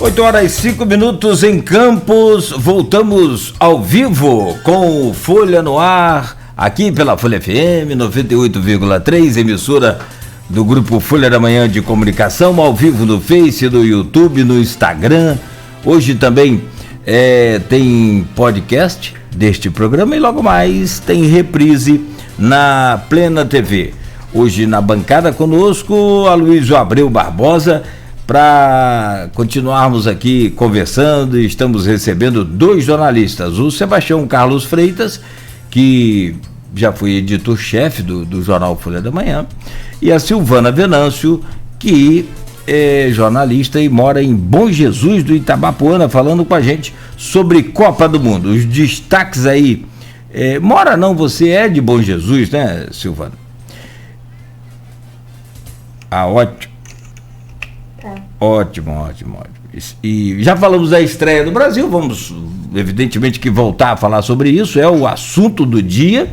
8h05 em Campos, voltamos ao vivo com o Folha no Ar, aqui pela Folha FM 98,3, emissora do Grupo Folha da Manhã de Comunicação, ao vivo no Face, no YouTube, no Instagram. Hoje também tem podcast deste programa e logo mais tem reprise na Plena TV. Hoje na bancada conosco, Aloysio Abreu Barbosa, para continuarmos aqui conversando. Estamos recebendo dois jornalistas, o Sebastião Carlos Freitas, que já foi editor-chefe do jornal Folha da Manhã, e a Silvana Venâncio, que é jornalista e mora em Bom Jesus do Itabapoana, falando com a gente sobre Copa do Mundo. Os destaques aí. Mora não, você é de Bom Jesus, né, Silvana? Ótimo. Ótimo. E já falamos da estreia do Brasil, vamos evidentemente que voltar a falar sobre isso, é o assunto do dia.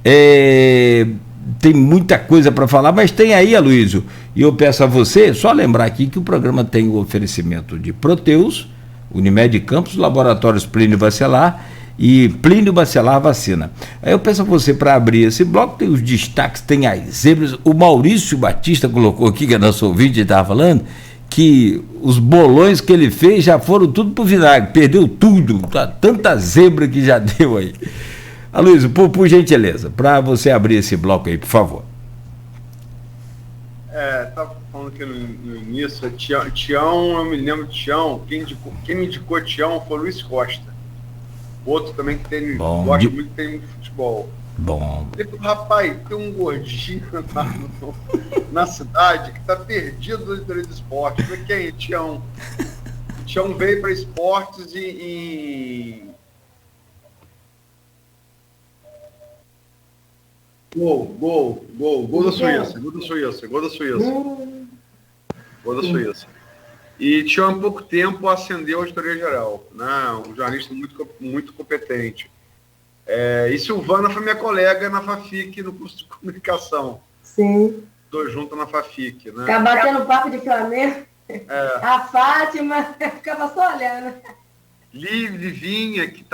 Tem muita coisa para falar, mas tem aí, Aloysio, e eu peço a você, só lembrar aqui que o programa tem o oferecimento de Proteus, Unimed Campos, Laboratórios Plínio Bacelar e Plínio Bacelar Vacina. Aí eu peço a você para abrir esse bloco, tem os destaques, tem as zebras. O Maurício Batista colocou aqui, que é nosso ouvinte, estava falando que os bolões que ele fez já foram tudo pro vinagre, perdeu tudo, tanta zebra que já deu aí. Aloysio, por gentileza, para você abrir esse bloco aí, por favor. Estava falando aqui no início, Tião, eu me lembro de Tião, quem me indicou Tião foi Luiz Costa. Outro também que gosta muito, tem muito futebol. Bom. Rapaz, tem um gordinho na cidade que está perdido no interesse do esporte. Quem é Tião? Tião veio para esportes e Gol da Suíça. Gol da Suíça. E Tião, há pouco tempo, ascendeu a editoria geral, né? Um jornalista muito competente. E Silvana foi minha colega na FAFIC, no curso de comunicação. Sim. Estou junto na FAFIC, né? Ficava batendo papo de Flamengo. A Fátima ficava só olhando. Livinha, que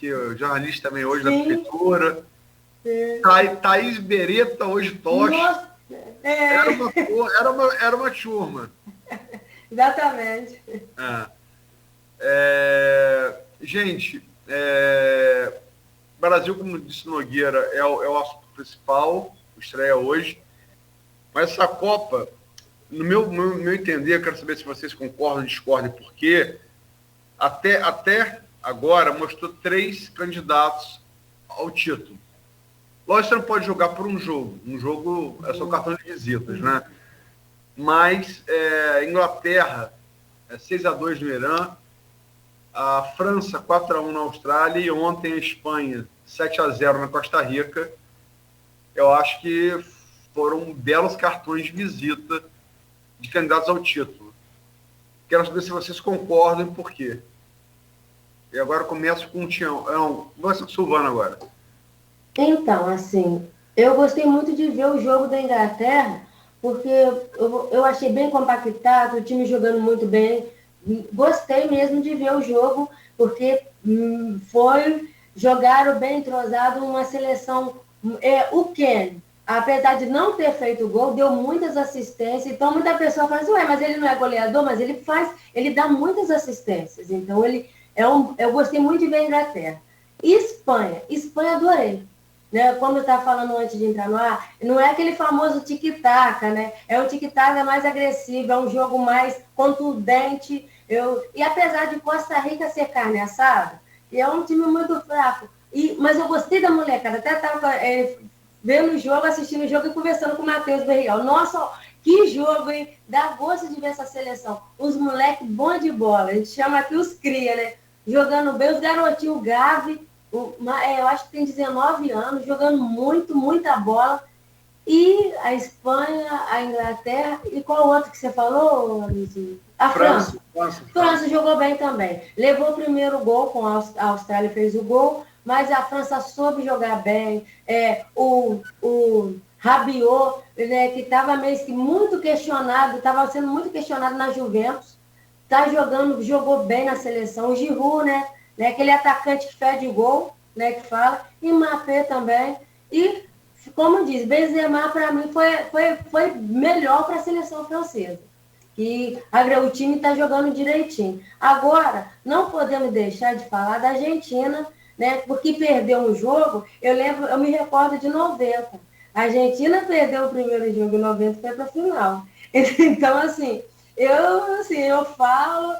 é jornalista também hoje. Sim. Da prefeitura. Thaís Beretta, hoje Tocha. Nossa, Era uma turma. Exatamente. Gente, Brasil, como disse Nogueira, é o assunto principal, estreia hoje. Mas essa Copa, no meu entender, eu quero saber se vocês concordam ou discordam, porque até agora mostrou 3 candidatos ao título. Lógico que você não pode jogar por um jogo. Um jogo é só cartão de visitas, né? Mas Inglaterra 6-2 no Irã, a França 4-1 na Austrália e ontem a Espanha 7-0 na Costa Rica. Eu acho que foram belos cartões de visita de candidatos ao título. Quero saber se vocês concordam e por quê. E agora começo com o Tião. Vou ser com Silvana agora. Então, assim, eu gostei muito de ver o jogo da Inglaterra, porque eu achei bem compactado, o time jogando muito bem. Gostei mesmo de ver o jogo, porque jogaram bem entrosado, uma seleção. O Ken, apesar de não ter feito gol, deu muitas assistências. Então, muita pessoa fala assim, mas ele não é goleador, mas ele dá muitas assistências. Então, eu gostei muito de ver a Inglaterra. Espanha adorei. Né? Como eu estava falando antes de entrar no ar, não é aquele famoso tic-tac, né? É um tic-tac mais agressivo, é um jogo mais contundente. E apesar de Costa Rica ser carne assada, é um time muito fraco. Mas eu gostei da molecada, até estava vendo o jogo, assistindo o jogo e conversando com o Matheus Berrial. Nossa, que jogo, hein? Dá gosto de ver essa seleção. Os moleques bons de bola, a gente chama aqui os cria, né? Jogando bem, os garotinhos, o Gavi, eu acho que tem 19 anos, jogando muita bola. E a Espanha, a Inglaterra, e qual outro que você falou, Luizinho? A França. França jogou bem também. Levou o primeiro gol, com a Austrália fez o gol, mas a França soube jogar bem. O Rabiot, né, que estava muito questionado, estava sendo muito questionado na Juventus, jogou bem na seleção. O Giroud, né? Aquele atacante que fede gol, né? Que fala. E Mbappé também. E, como diz, Benzema, para mim, foi melhor para a seleção francesa. E o time está jogando direitinho. Agora, não podemos deixar de falar da Argentina, né? Porque perdeu um jogo, eu me recordo de 90. A Argentina perdeu o primeiro jogo em 90 e foi para a final. Então, assim, eu falo,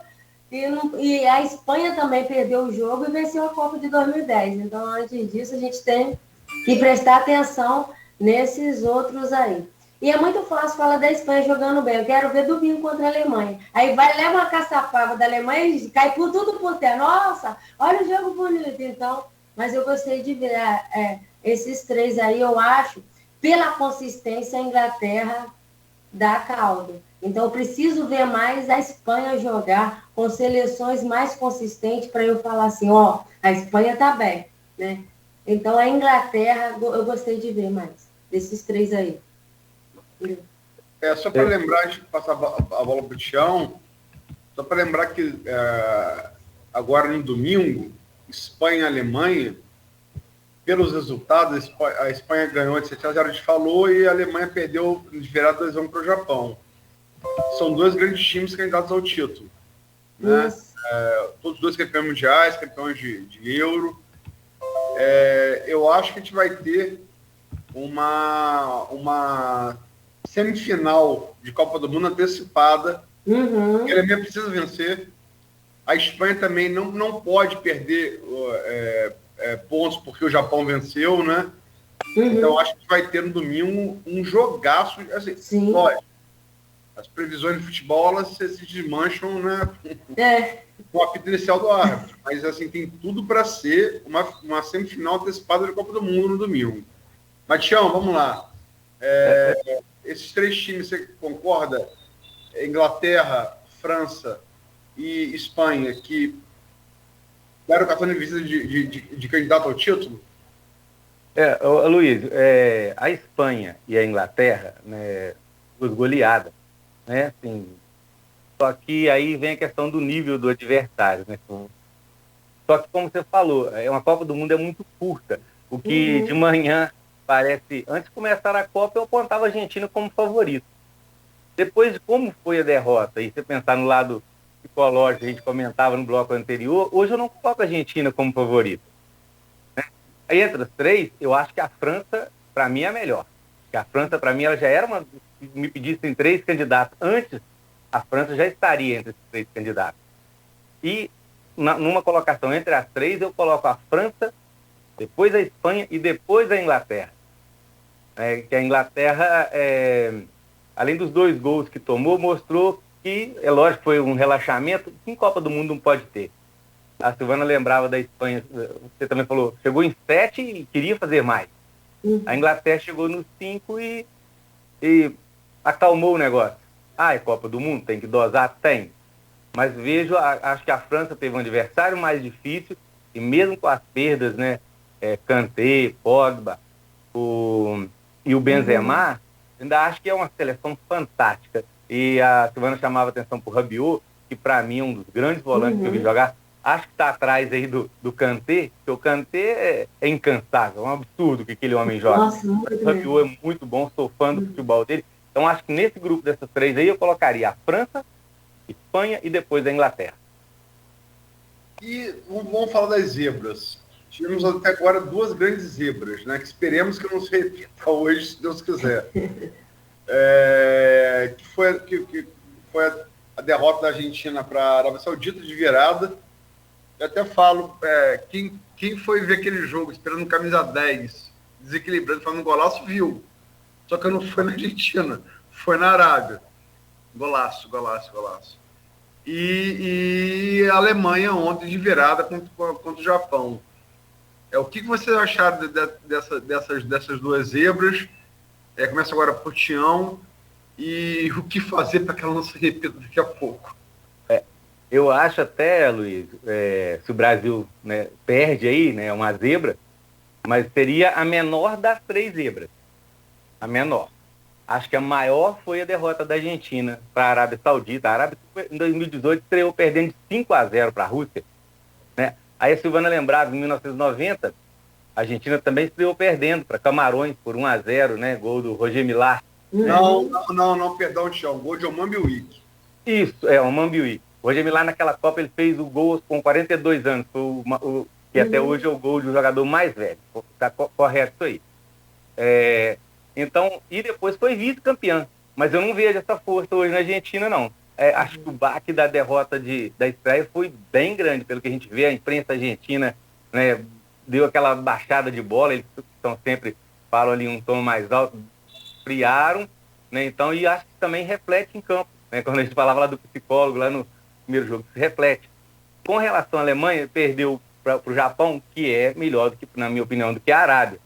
e a Espanha também perdeu o jogo e venceu a Copa de 2010. Então, antes disso, a gente tem que prestar atenção nesses outros aí. E é muito fácil falar da Espanha jogando bem. Eu quero ver domingo contra a Alemanha. Aí leva uma caçapava da Alemanha e cai tudo por terra. Nossa, olha o jogo bonito. Então, mas eu gostei de ver esses três aí, eu acho, pela consistência, a Inglaterra dá caldo. Então, eu preciso ver mais a Espanha jogar com seleções mais consistentes para eu falar assim, a Espanha tá bem, né? Então, a Inglaterra, eu gostei de ver mais, desses três aí. Só para lembrar, antes de passar a bola para o Tião, só para lembrar que agora no domingo, Espanha e Alemanha, pelos resultados, a Espanha ganhou de 7-0, a gente falou, e a Alemanha perdeu de virada 2-1 para o Japão. São dois grandes times candidatos ao título. Né? Todos dois campeões mundiais, campeões de Euro. Eu acho que a gente vai ter uma semifinal de Copa do Mundo antecipada. A Alemanha precisa vencer. A Espanha também não pode perder pontos porque o Japão venceu, né? Então acho que vai ter no domingo um jogaço. Assim, sim. Lógico, as previsões de futebol elas se desmancham, né? Com o apito inicial do árbitro. Mas assim, tem tudo para ser uma semifinal antecipada da Copa do Mundo no domingo. Mas, Tião, vamos lá. Esses três times, você concorda? Inglaterra, França e Espanha, que deram o cartão de visita de candidato ao título? Luiz, a Espanha e a Inglaterra, né, duas goleadas, né, assim, só que aí vem a questão do nível do adversário, né? Só que, como você falou, uma Copa do Mundo é muito curta, o que de manhã parece... Antes de começar a Copa, eu apontava a Argentina como favorito. Depois de como foi a derrota, e você pensar no lado psicológico, a gente comentava no bloco anterior, hoje eu não coloco a Argentina como favorito. Né? Aí, entre as três, eu acho que a França, para mim, é a melhor. Porque a França, para mim, ela já era uma... Se me pedissem três candidatos antes, a França já estaria entre esses três candidatos. E, numa colocação entre as três, eu coloco a França, depois a Espanha e depois a Inglaterra. Que a Inglaterra, além dos 2 gols que tomou, mostrou que, é lógico, foi um relaxamento que em Copa do Mundo não pode ter. A Silvana lembrava da Espanha, você também falou, chegou em 7 e queria fazer mais. A Inglaterra chegou nos 5 e acalmou o negócio. É Copa do Mundo, tem que dosar? Tem. Mas acho que a França teve um adversário mais difícil e mesmo com as perdas, né, Kanté, Pogba e o Benzema, ainda acho que é uma seleção fantástica. E a Silvana chamava atenção para o Rabiot, que para mim é um dos grandes volantes que eu vi jogar. Acho que está atrás aí do Kanté, porque o Kanté é incansável, é um absurdo que aquele homem joga. Nossa, o Rabiot é muito bom, sou fã do futebol dele. Então acho que nesse grupo dessas três aí eu colocaria a França, Espanha e depois a Inglaterra. E vamos falar das zebras. Tivemos até agora 2 grandes zebras, né? Que esperemos que não se repita hoje, se Deus quiser. Que foi a derrota da Argentina para a Arábia Saudita de virada. Eu até falo, quem foi ver aquele jogo esperando camisa 10, desequilibrando, falando golaço, viu. Só que não foi na Argentina, foi na Arábia. Golaço. E a Alemanha ontem de virada contra o Japão. O que vocês acharam dessas 2 zebras? Começa agora por Tião. E o que fazer para que ela não se repita daqui a pouco? Eu acho até, Luiz, se o Brasil, né, perde aí, né, uma zebra, mas seria a menor das 3 zebras. A menor. acho que a maior foi a derrota da Argentina para a Arábia Saudita. A Arábia, em 2018, estreou perdendo de 5-0 para a Rússia, né? Aí a Silvana lembrava, em 1990, a Argentina também estreou perdendo para Camarões por 1-0, né? Gol do Roger Millar. Não, perdão, Tião. Gol de Omambiwik. Isso, o Omambiwik. O Roger Millar, naquela Copa, ele fez o gol com 42 anos. Foi que até hoje é o gol do jogador mais velho. Está correto isso aí. Então, e depois foi vice-campeã. Mas eu não vejo essa força hoje na Argentina, não. Acho que o baque da derrota da estreia foi bem grande, pelo que a gente vê. A imprensa argentina, né, deu aquela baixada de bola, eles sempre falam ali um tom mais alto, friaram, né? Então, e acho que também reflete em campo, né? Quando a gente falava lá do psicólogo, lá no primeiro jogo, se reflete. Com relação à Alemanha, perdeu para o Japão, que é melhor, na minha opinião, do que a Arábia,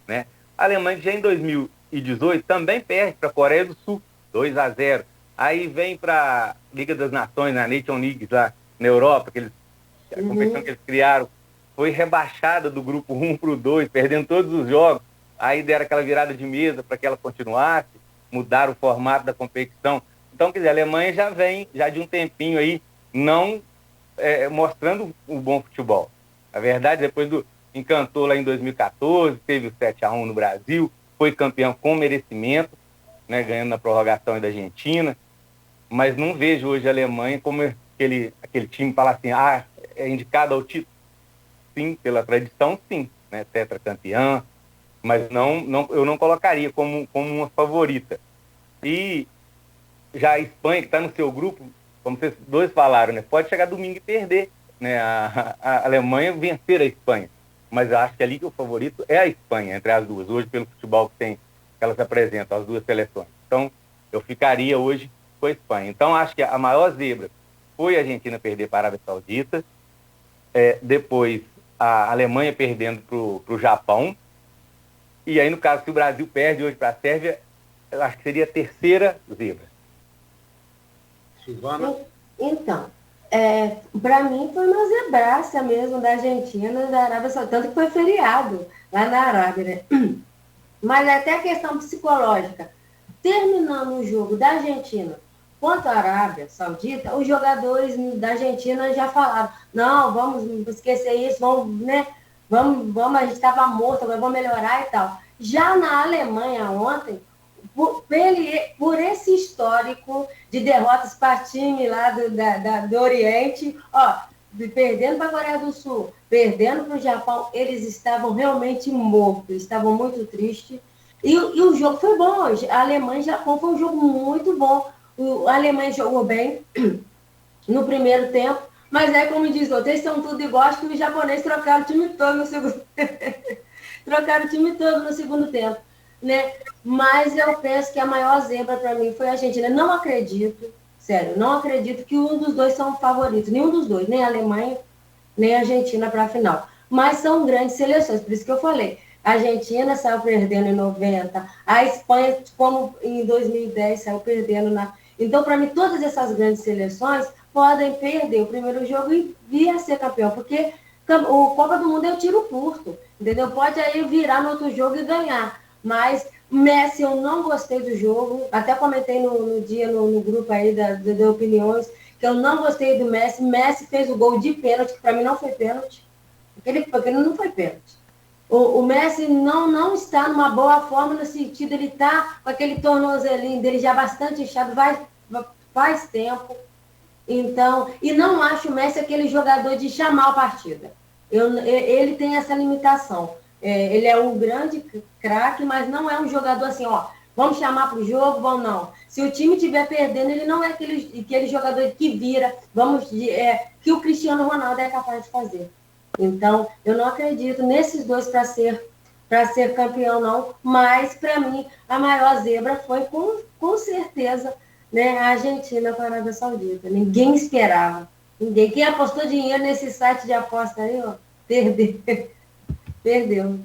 né? A Alemanha já em 2018 também perde para a Coreia do Sul, 2-0. Aí vem para a Liga das Nações, na Nation League, lá na Europa, a competição que eles criaram, foi rebaixada do grupo 1 para o 2, perdendo todos os jogos. Aí deram aquela virada de mesa para que ela continuasse, mudaram o formato da competição. Então, quer dizer, a Alemanha já vem, já de um tempinho aí, não mostrando um bom futebol. Na verdade, depois encantou lá em 2014, teve o 7-1 no Brasil, foi campeão com merecimento, né, ganhando na prorrogação da Argentina, mas não vejo hoje a Alemanha como aquele time fala assim, é indicado ao título. Sim, pela tradição, sim, né, tetracampeã, mas eu não colocaria como uma favorita. E já a Espanha, que está no seu grupo, como vocês dois falaram, né, pode chegar domingo e perder, né, a Alemanha vencer a Espanha. Mas eu acho que ali que o favorito é a Espanha, entre as duas, hoje pelo futebol que elas apresentam, as duas seleções. Então, eu ficaria hoje com a Espanha. Então, acho que a maior zebra foi a Argentina perder para a Arábia Saudita, depois a Alemanha perdendo para o Japão, e aí, no caso, se o Brasil perde hoje para a Sérvia, eu acho que seria a terceira zebra. Silvana? Então, para mim foi uma zebraça mesmo da Argentina e da Arábia Saudita, tanto que foi feriado lá na Arábia, né? Mas até a questão psicológica. Terminando o jogo da Argentina contra a Arábia Saudita, os jogadores da Argentina já falaram, não, vamos esquecer isso, vamos, a gente estava morto, vamos melhorar e tal. Já na Alemanha ontem, por esse histórico de derrotas para time lá do Oriente, perdendo para a Coreia do Sul, perdendo para o Japão, eles estavam realmente mortos, estavam muito tristes. E o jogo foi bom hoje. A Alemanha e Japão foi um jogo muito bom. A Alemanha jogou bem no primeiro tempo, mas como diz outro, eles são tudo iguais, que os japoneses trocaram o time todo no segundo trocaram o time todo no segundo tempo, né? Mas eu penso que a maior zebra para mim foi a Argentina. Não acredito, sério, não acredito que um dos dois são favoritos, nenhum dos dois, nem a Alemanha, nem a Argentina para a final. Mas são grandes seleções, por isso que eu falei. A Argentina saiu perdendo em 90, a Espanha, como em 2010, saiu perdendo Então, para mim, todas essas grandes seleções podem perder o primeiro jogo e vir a ser campeão, porque o Copa do Mundo é o tiro curto, entendeu? Pode aí virar no outro jogo e ganhar, mas Messi, eu não gostei do jogo, até comentei no dia no grupo aí de opiniões, que eu não gostei do Messi. Messi fez o gol de pênalti, que para mim não foi pênalti, porque não foi pênalti. O Messi não está numa boa forma, no sentido, ele está com aquele tornozelinho dele já bastante inchado, faz tempo. Então, e não acho o Messi aquele jogador de chamar a partida. Ele tem essa limitação. Ele é um grande craque, mas não é um jogador assim, vamos chamar para o jogo, vamos não. Se o time estiver perdendo, ele não é aquele jogador que vira, que o Cristiano Ronaldo é capaz de fazer. Então, eu não acredito nesses dois para ser campeão, não. Mas, para mim, a maior zebra foi, com certeza, né, a Argentina com a Arábia Saudita. Ninguém esperava. Ninguém. Quem apostou dinheiro nesse site de aposta aí, perdeu.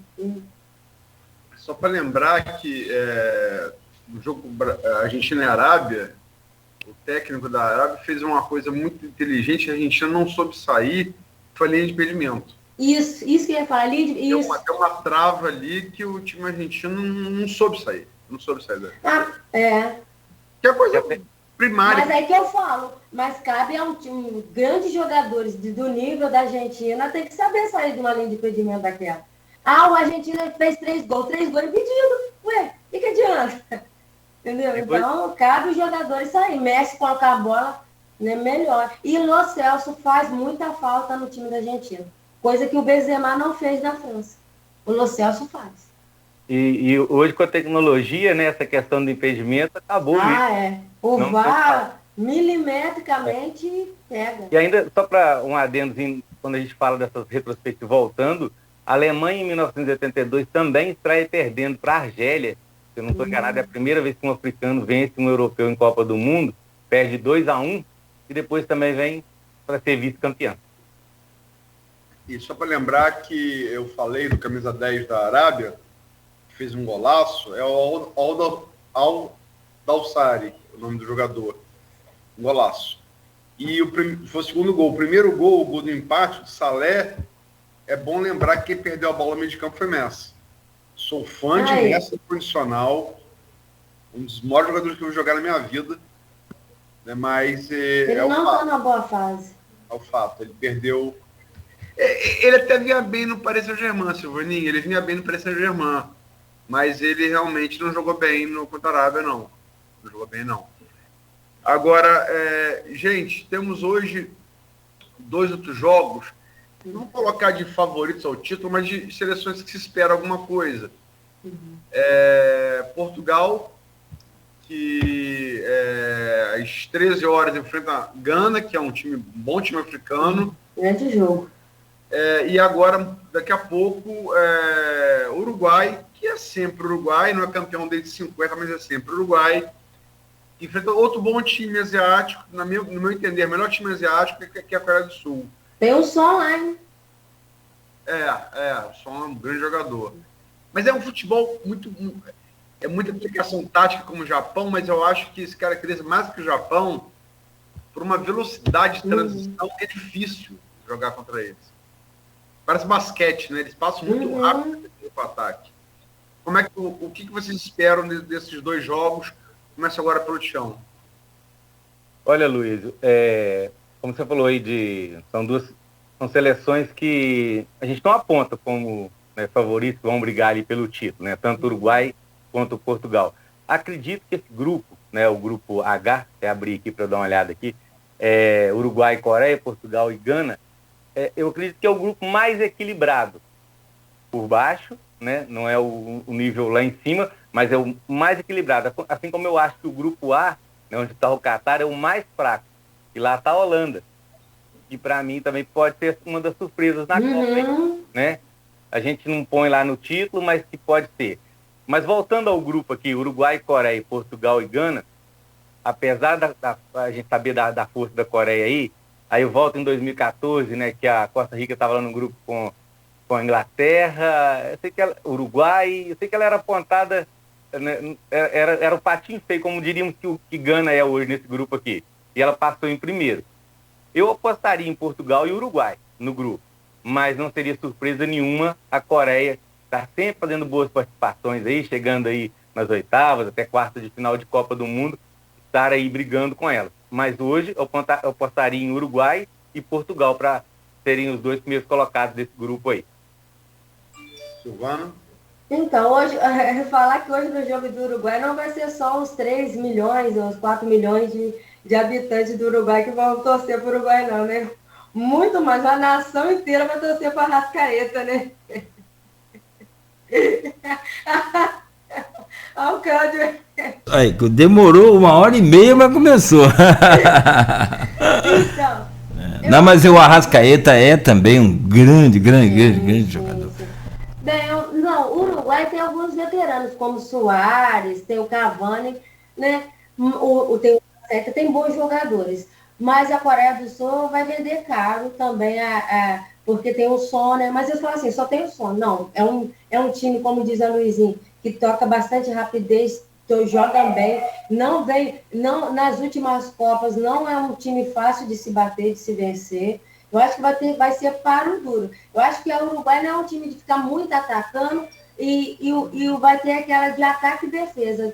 Só para lembrar que no jogo Argentina e Arábia, o técnico da Arábia fez uma coisa muito inteligente, a Argentina não soube sair, foi a linha de impedimento. Isso que eu ia falar. Deu uma trava ali que o time argentino não soube sair. Não soube sair daí. Que é coisa primária. Mas aí que eu falo, mas cabe a um time, grandes jogadores do nível da Argentina, tem que saber sair de uma linha de impedimento daquela. O Argentina fez 3 gols impedido. Ué, o que adianta? Entendeu? Depois... Então, cabe os jogadores sair. Messi colocar a bola, né, melhor. E o Lo Celso faz muita falta no time da Argentina. Coisa que o Benzema não fez na França. O Lo Celso faz. E hoje, com a tecnologia, né, essa questão do impedimento acabou. O VAR, milimetricamente, pega. E ainda, só para um adendozinho, quando a gente fala dessas retrospectivas, voltando, a Alemanha, em 1982, também estreia perdendo para a Argélia. Se eu não estou enganado, é a primeira vez que um africano vence um europeu em Copa do Mundo, perde 2-1, e depois também vem para ser vice-campeão. E só para lembrar que eu falei do camisa 10 da Arábia, que fez um golaço, é o Al-Dawsari, o nome do jogador. Um golaço. E foi o segundo gol. O primeiro gol, o gol do empate, do Salé, é bom lembrar que quem perdeu a bola no meio de campo foi Messi. Sou fã de Messi condicional, um dos maiores jogadores que eu vou jogar na minha vida. Né? Mas ele não está na boa fase. É o fato, ele perdeu. Ele até vinha bem no Paris Saint-Germain, Silvaninho. Ele vinha bem no Paris Saint-Germain. Mas ele realmente não jogou bem no contra a Arábia, não. Não jogou bem, não. Agora, gente, temos hoje 2 outros jogos. Não colocar de favoritos ao título, mas de seleções que se espera alguma coisa. Portugal, que às 13 horas enfrenta Gana, que é um bom time africano. Grande jogo. E agora, daqui a pouco, Uruguai, que é sempre Uruguai, não é campeão desde 50, mas é sempre Uruguai, que enfrenta outro bom time asiático, no meu entender, o melhor time asiático que é a Coreia do Sul. Tem um som lá, hein? O som é um grande jogador. Mas é um futebol muita aplicação tática como o Japão, mas eu acho que esse caracteriza mais que o Japão por uma velocidade de transição que é difícil jogar contra eles. Parece basquete, né? Eles passam muito rápido para o ataque. O que vocês esperam desses 2 jogos? Começa agora pelo Tião. Olha, Luiz, como você falou aí, são seleções que a gente não aponta como, né, favoritos que vão brigar ali pelo título, né? Tanto o Uruguai quanto o Portugal. Acredito que esse grupo, né, o grupo H, até abrir aqui para dar uma olhada aqui, Uruguai, Coreia, Portugal e Gana, eu acredito que é o grupo mais equilibrado por baixo, né? Não é o nível lá em cima, mas é o mais equilibrado. Assim como eu acho que o grupo A, né, onde está o Catar, é o mais fraco. E lá está a Holanda, que para mim também pode ser uma das surpresas na Copa, né? A gente não põe lá no título, mas que pode ser. Mas voltando ao grupo aqui, Uruguai, Coreia, Portugal e Gana, apesar a gente saber da força da Coreia aí eu volto em 2014, né, que a Costa Rica estava lá no grupo com a Inglaterra, eu sei que Uruguai, eu sei que ela era apontada, né, era o patinho feio, como diríamos que Gana é hoje nesse grupo aqui, e ela passou em primeiro. Eu apostaria em Portugal e Uruguai no grupo, mas não seria surpresa nenhuma a Coreia estar sempre fazendo boas participações aí, chegando aí nas oitavas, até quartas de final de Copa do Mundo, estar aí brigando com ela. Mas hoje eu apostaria em Uruguai e Portugal para serem os 2 primeiros colocados desse grupo aí. Silvana? Então, hoje, falar que hoje no jogo do Uruguai não vai ser só os 3 milhões ou os 4 milhões de habitantes do Uruguai que vão torcer para o Uruguai, não, né? Muito mais, a nação inteira vai torcer para a Arrascaeta, né? Olha o Cláudio. Aí, demorou 1h30, mas começou. Então, não, mas o Arrascaeta é também um grande jogador. Bem, o Uruguai tem alguns veteranos, como o Soares, tem o Cavani, né? Tem bons jogadores. Mas a Coreia do Sul vai vender caro também, porque tem o som, né? Mas eu falo assim, só tem o som. Não, é um time, como diz a Luizinho, que toca bastante rapidez, joga bem, não nas últimas Copas, não é um time fácil de se bater, de se vencer. Eu acho que vai ser paro duro. Eu acho que o Uruguai não é um time de ficar muito atacando, e vai ter aquela de ataque e defesa,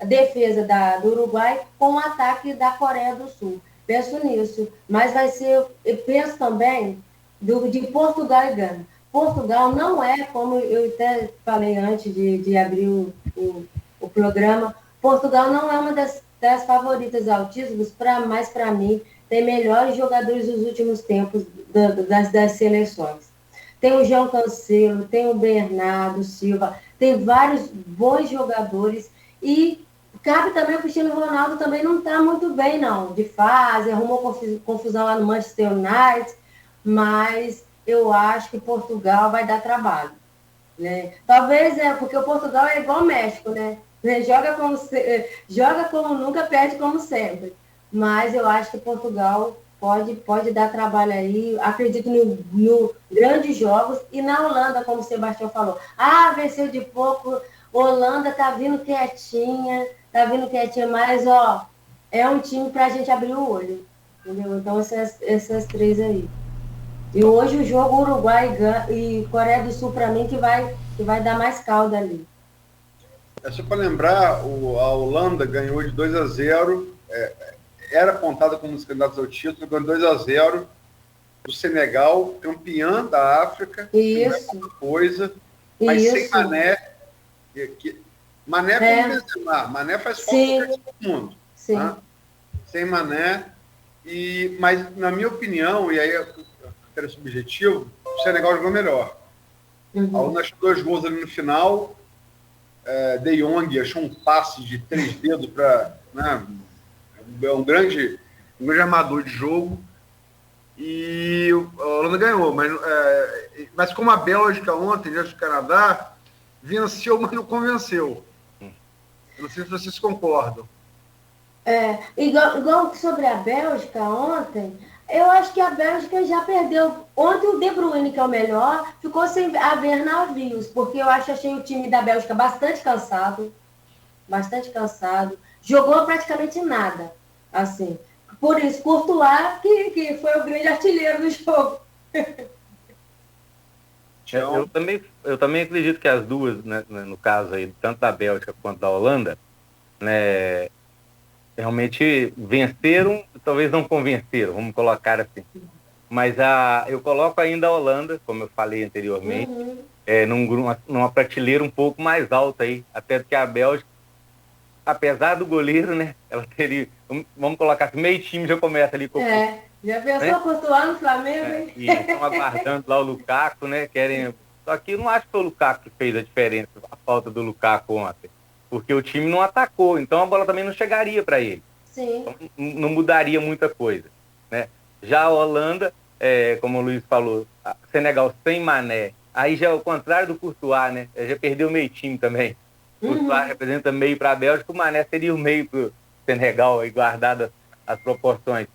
a defesa do Uruguai com o ataque da Coreia do Sul. Penso nisso. Mas vai ser, eu penso também de Portugal e Gana. Portugal não é, como eu até falei antes de abrir o programa, Portugal não é uma das favoritas ao título, mas para mim tem melhores jogadores dos últimos tempos das seleções. Tem o João Cancelo, tem o Bernardo Silva, tem vários bons jogadores e cabe também o Cristiano Ronaldo também não está muito bem, não, de fase, arrumou confusão lá no Manchester United, mas eu acho que Portugal vai dar trabalho. Né? Talvez porque o Portugal é igual ao México, né? Joga como nunca, perde como sempre. Mas eu acho que Portugal pode dar trabalho aí. Acredito no grandes jogos. E na Holanda, como o Sebastião falou, venceu de pouco. Holanda tá vindo quietinha, mas é um time para a gente abrir o olho. Entendeu? Então, essas três aí. E hoje o jogo Uruguai e Coreia do Sul, para mim, que vai dar mais caldo ali. Só para lembrar, a Holanda ganhou de 2-0, era apontada como um dos candidatos ao título, ganhou 2-0 do Senegal, campeã da África. Isso. Não é coisa, mas sem Mané. Mané é como Benzema, Mané faz falta para todo mundo. Sim. Né? Sem Mané. Mas, na minha opinião, e aí era subjetivo, o Senegal jogou melhor. A Holanda achou 2 gols ali no final. De Jong achou um passe de 3 dedos para... Né, um grande armador de jogo. E a Holanda ganhou. Mas como a Bélgica ontem, diante do Canadá, venceu, mas não convenceu. Eu não sei se vocês concordam. Igual sobre a Bélgica ontem, eu acho que a Bélgica já perdeu. Ontem o De Bruyne, que é o melhor, ficou sem haver navios, porque achei o time da Bélgica bastante cansado. Jogou praticamente nada. Assim. Por isso, Courtois, que foi o grande artilheiro do jogo. Eu também acredito que as duas, né, no caso aí, tanto da Bélgica quanto da Holanda, né, realmente venceram, talvez não convenceram, vamos colocar assim. Mas eu coloco ainda a Holanda, como eu falei anteriormente, numa prateleira um pouco mais alta aí, até do que a Bélgica, apesar do goleiro, né, ela teria, vamos colocar assim, meio time já começa ali com já pensou Courtois no Flamengo, hein? E estão aguardando lá o Lukaku, né? Só que eu não acho que foi o Lukaku que fez a diferença, a falta do Lukaku ontem. Porque o time não atacou, então a bola também não chegaria para ele. Sim. Então, não mudaria muita coisa. Né? Já a Holanda, como o Luiz falou, Senegal sem Mané, aí já é o contrário do Courtois, né? Já perdeu meio time também. O Courtois representa meio para a Bélgica, o Mané seria o meio para o Senegal, aí guardadas as proporções.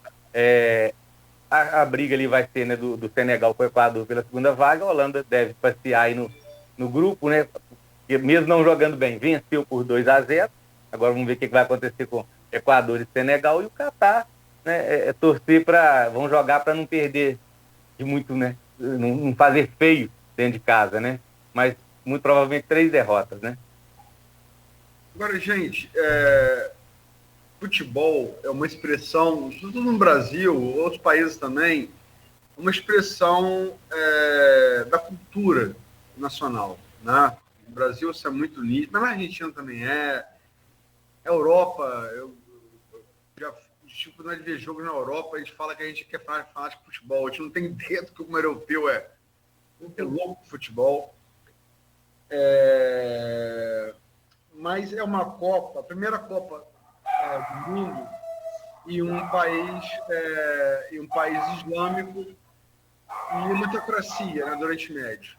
A briga ali vai ser, né, do Senegal com o Equador pela segunda vaga. A Holanda deve passear aí no grupo, né? Porque mesmo não jogando bem, venceu por 2-0. Agora vamos ver o que vai acontecer com Equador e Senegal. E o Catar, né, torcer vão jogar para não perder de muito, né? Não fazer feio dentro de casa, né? Mas muito provavelmente 3 derrotas, né? Agora, gente, futebol é uma expressão, sobretudo no Brasil, outros países também, uma expressão da cultura nacional. Né? No Brasil isso é muito nítido, mas na Argentina também é. Europa, eu já tive oportunidade de ver jogos na Europa, a gente fala que a gente quer falar de futebol, a gente não tem ideia do que um europeu é louco de futebol. Mas é uma Copa, a primeira Copa do mundo e um país islâmico e uma teocracia, né, do Oriente Médio.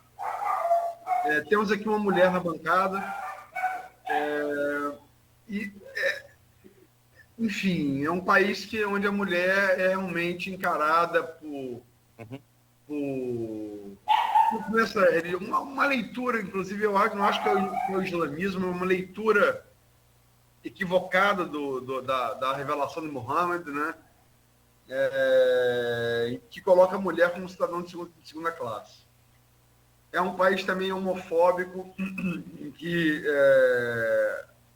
Temos aqui uma mulher na bancada enfim, é um país onde a mulher é realmente encarada por uma leitura, inclusive eu não acho que é o islamismo, é uma leitura equivocada da revelação de Muhammad, né? Que coloca a mulher como cidadão de segunda classe. é um país também homofóbico, em que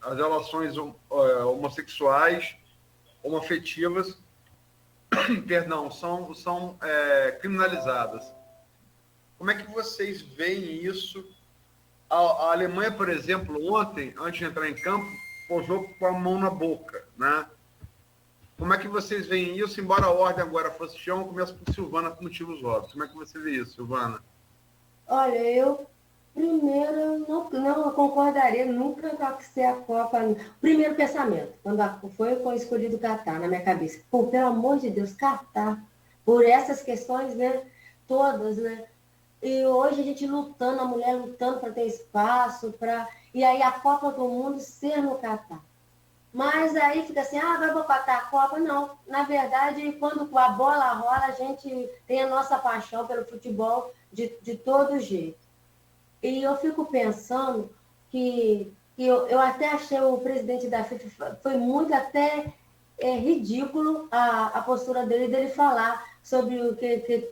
as relações homossexuais, homoafetivas, perdão, são criminalizadas. Como é que vocês veem isso? A Alemanha, por exemplo, ontem, antes de entrar em campo, posou com a mão na boca, né? Como é que vocês veem isso? Embora a ordem agora fosse chão, começa por Silvana por motivos óbvios. Como é que você vê isso, Silvana? Olha, eu primeiro não concordaria nunca com ser a Copa. Primeiro pensamento, quando foi escolhido o Catar na minha cabeça. Pô, pelo amor de Deus, Catar. Por essas questões, né? Todas, né? E hoje a gente lutando, a mulher lutando para ter espaço, e aí a Copa do Mundo ser no Catar. Mas aí fica assim, vai boicotar a Copa? Não. Na verdade, quando a bola rola, a gente tem a nossa paixão pelo futebol de todo jeito. E eu fico pensando que eu até achei o presidente da FIFA, foi muito até ridículo a postura dele falar sobre o que